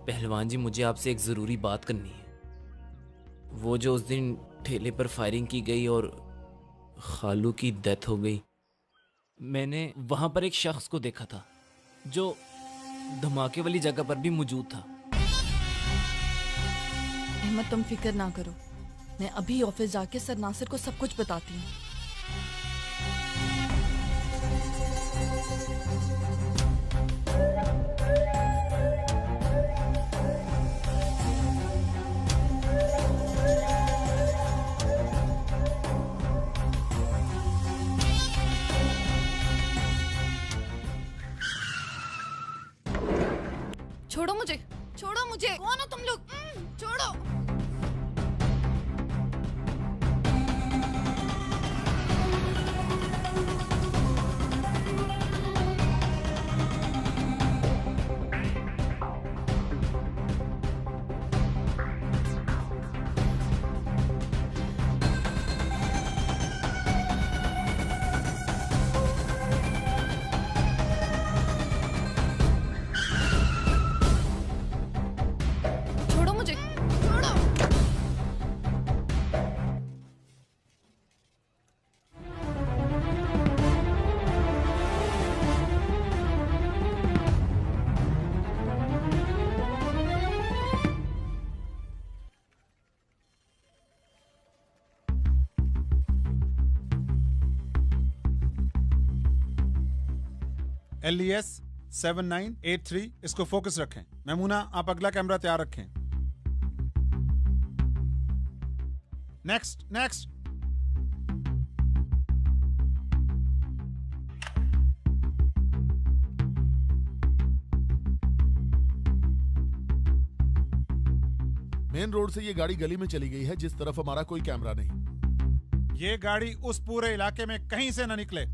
पहलवान जी मुझे आपसे एक ज़रूरी बात करनी है। वो जो उस दिन ठेले पर फायरिंग की गई और खालू की डेथ हो गई, मैंने वहां पर एक शख्स को देखा था जो धमाके वाली जगह पर भी मौजूद था। अहमद तुम फिक्र ना करो, मैं अभी ऑफिस जाके सर नासिर को सब कुछ बताती हूँ। छोड़ो मुझे, कौन हो तुम लोग? छोड़ो। LES 7983, इसको फोकस रखें। मेमूना, आप अगला कैमरा तैयार रखें। नेक्स्ट। मेन रोड से ये गाड़ी गली में चली गई है जिस तरफ हमारा कोई कैमरा नहीं। ये गाड़ी उस पूरे इलाके में कहीं से न निकले।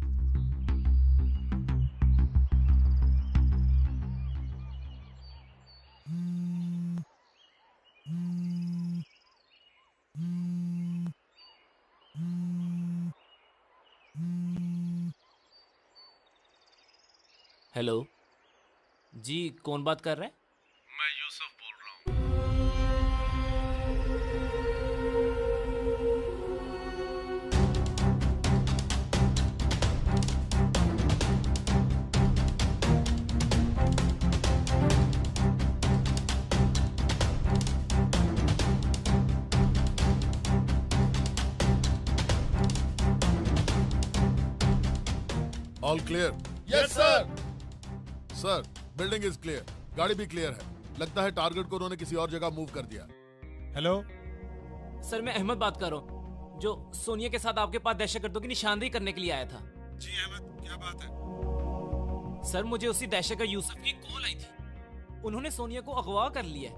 हेलो जी, कौन बात कर रहा है? मैं यूसुफ बोल रहा हूँ। All clear? Yes sir. Sir, building is clear, गाड़ी भी क्लियर है। लगता है टारगेट को उन्होंने किसी और जगह मूव कर दिया। हेलो सर, मैं अहमद बात कर रहा हूँ, जो सोनिया के साथ आपके पास दहशतगर्दों की निशानदेही करने के लिए आया था। जी अहमद, क्या बात है? सर, मुझे उसी दहशतगर्द यूसुफ की कॉल आई थी। उन्होंने सोनिया को अगवा कर लिया।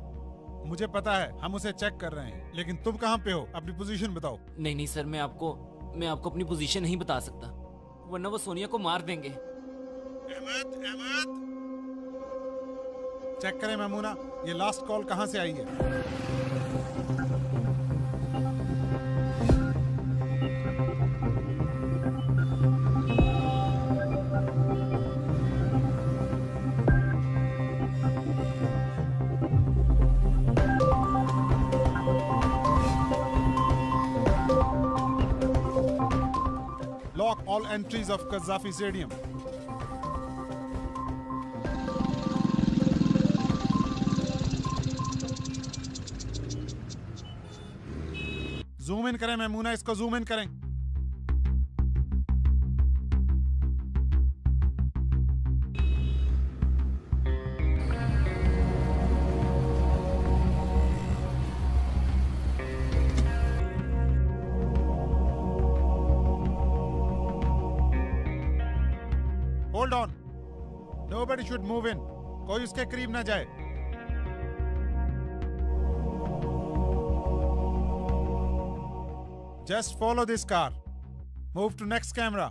मुझे पता है, हम उसे चेक कर रहे हैं, लेकिन तुम कहाँ पे हो? अपनी पोजीशन बताओ। नहीं सर, मैं आपको अपनी पोजीशन नहीं बता सकता, वरना वो सोनिया को मार देंगे। अहमद चेक करें मेमूना, ये लास्ट कॉल कहाँ से आई है? Lock all entries of Qaddafi Stadium. Zoom in करें मेमूना, इसको जूम इन करें। Hold on, nobody should move in, कोई उसके करीब ना जाए। Just follow this car. Move to next camera.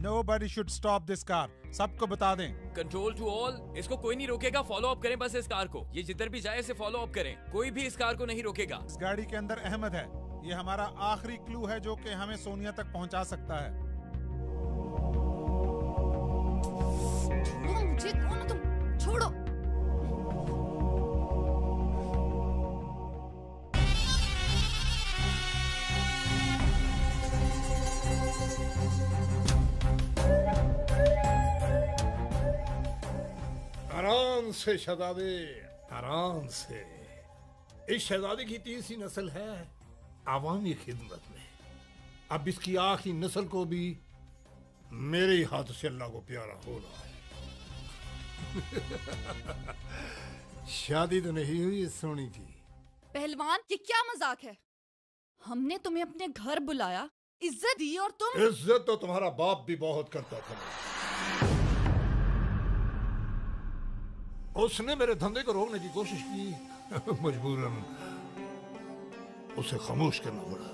Nobody should stop this car. सबको बता दें। कंट्रोल टू ऑल, इसको कोई नहीं रोकेगा, फॉलो अप करें बस इस कार को। ये जिधर भी जाए इसे फॉलो अप करें, कोई भी इस कार को नहीं रोकेगा। इस गाड़ी के अंदर अहमद है, ये हमारा आखिरी क्लू है जो कि हमें सोनिया तक पहुंचा सकता है। मुझे कौन हो तुम? छोड़ो। आराम से शहजादे, आराम से। इस शहजादे की तीसरी नस्ल है आवामी खिदमत में। अब इसकी आखिरी नस्ल को भी मेरे ही हाथ से अल्लाह को प्यारा हो रहा है। शादी तो नहीं हुई, सोनी थी। पहलवान, ये क्या मजाक है? हमने तुम्हें अपने घर बुलाया, इज्जत दी और तुम। इज्जत तो तुम्हारा बाप भी बहुत करता था। उसने मेरे धंधे को रोकने की कोशिश की, मजबूरन उसे खामोश करना पड़ा।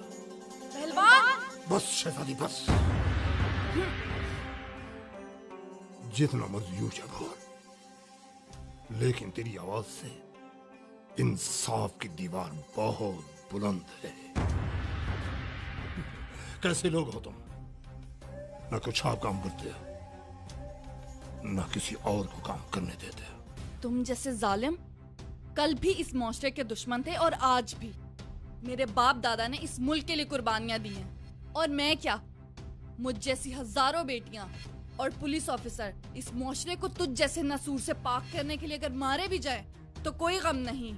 पहलवान! बस शहजादी बस, जितना मर्जी ऊंचा बोल, लेकिन तेरी आवाज से इंसाफ की दीवार बहुत बुलंद है। कैसे लोग हो तुम? ना कुछ आप काम करते हो, ना किसी और को काम करने देते हो। तुम जैसे जालिम कल भी इस माशरे के दुश्मन थे और आज भी। मेरे बाप दादा ने इस मुल्क के लिए कुर्बानियां दी हैं, और मैं क्या, मुझ जैसी हजारों बेटियां और पुलिस ऑफिसर इस माशरे को तुझ जैसे नसूर से पाक करने के लिए अगर मारे भी जाए तो कोई गम नहीं।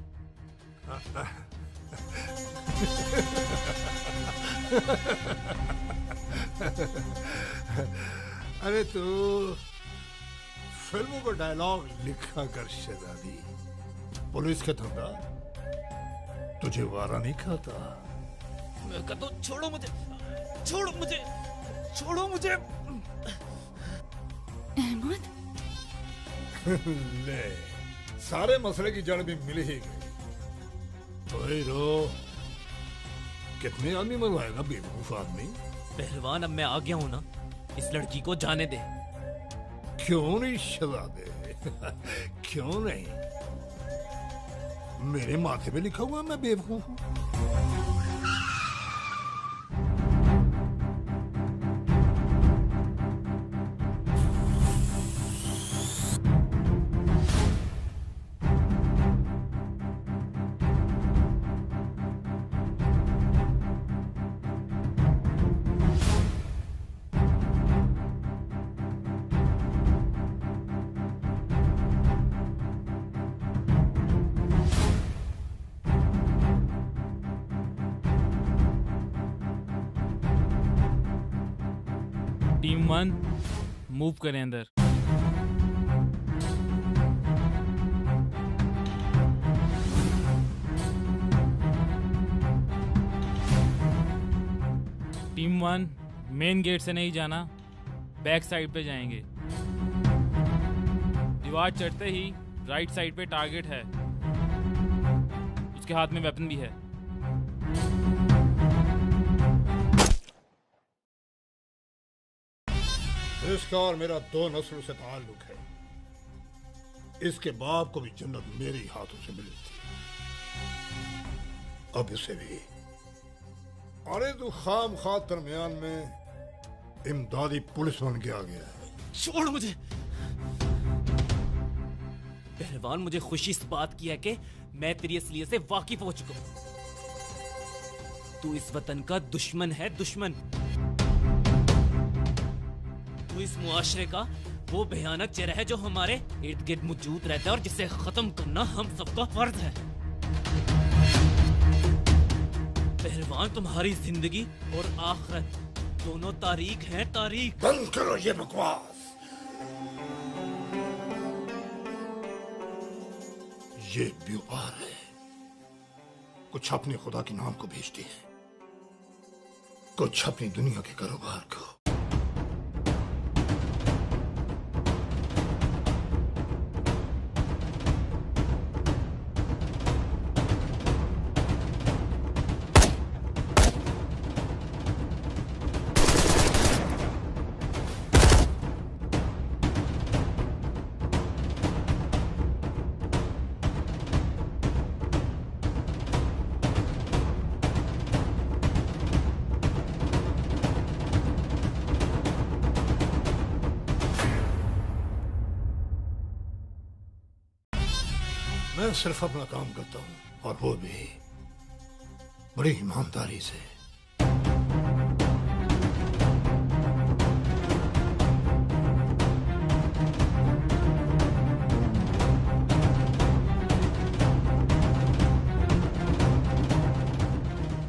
अरे तू फिल्मों को डायलॉग लिखा कर शहजादी, पुलिस का धंधा तुझे वारा नहीं खाता। मैं कहता हूं छोड़ो मुझे, छोड़ो मुझे, छोड़ो मुझे। अहमद ले, सारे मसले की जड़ भी मिल ही गई। तो रो, कितने आदमी मरवाएगा बेवकूफ आदमी। पहलवान, अब मैं आ गया हूं ना, इस लड़की को जाने दे। क्यों नहीं शहजादे, क्यों नहीं? मेरे माथे पे लिखा हुआ मैं बेवकूफ हूं। टीम 1 मूव करें अंदर। टीम 1 मेन गेट से नहीं जाना, बैक साइड पे जाएंगे। दीवार चढ़ते ही राइट साइड पे टारगेट है, उसके हाथ में वेपन भी है। इसका और मेरा 2 नस्लों से ताल्लुक है। इसके बाप को भी जन्नत मेरे ही हाथों से मिली थी, अब इसे भी। अरे तू खाम खा दरमियान में इमदादी पुलिस बन के आ गया है। छोड़ मुझे। पहलवान, मुझे खुशी इस बात की है कि मैं तेरी असलियत से वाकिफ हो चुका हूं। तू इस वतन का दुश्मन है, दुश्मन। तू इस मुआशरे का वो भयानक चेहरा है जो हमारे इर्द गिर्द मौजूद रहता है और जिसे खत्म करना हम सबका फर्ज है। पहलवान, तुम्हारी जिंदगी और आखिरत दोनों तारीख हैं, तारीख। बंद करो ये बकवास। ये व्यापार है, कुछ अपने खुदा के नाम को भेजते हैं, कुछ अपनी दुनिया के कारोबार को। मैं सिर्फ अपना काम करता हूं, और वो भी बड़ी ईमानदारी से।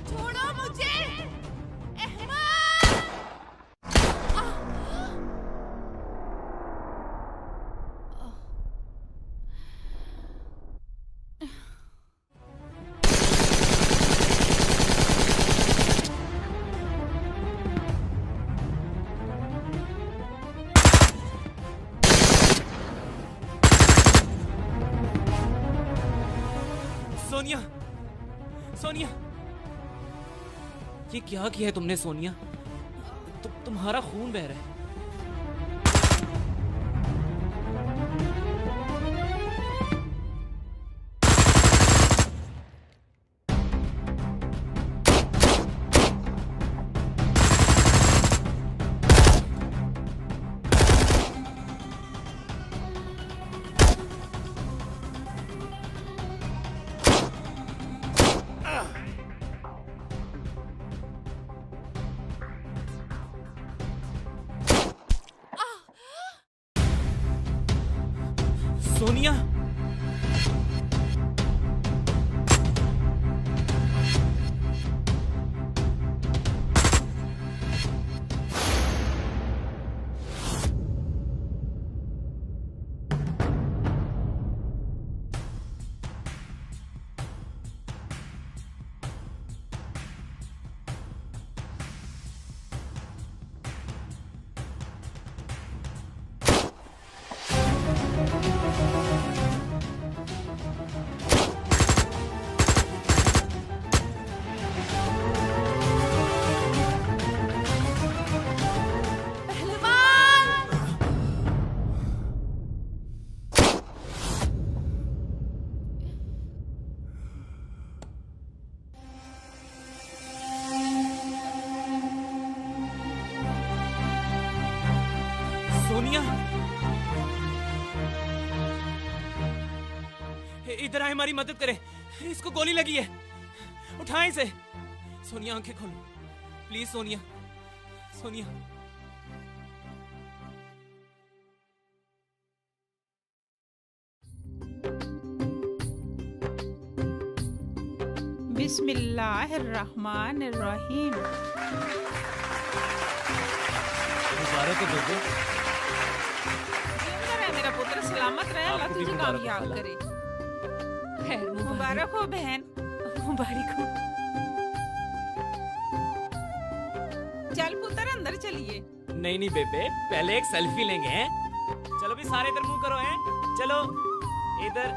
छोड़ो मुझे, सोनिया, सोनिया, ये क्या किया है तुमने सोनिया? तुम्हारा खून बह रहा है। सोनिया, सोनिया, इधर आए, हमारी मदद करें, इसको गोली लगी है, उठाएं इसे। सोनिया आंखें खोलो प्लीज, सोनिया, सोनिया। बिस्मिल्लाहिर्रहमानिर्रहीम। मुबारक हो बेबे। जिंदा रहे मेरा पुत्र, सलामत रहे, अल्लाह तुझे कामयाब करे। खैर मुबारक हो बहन, मुबारक हो। चल पुत्र अंदर चलिए। नहीं नहीं बेबे, पहले एक सेल्फी लेंगे हैं। चलो भी सारे इधर मुंह करो हैं, चलो इधर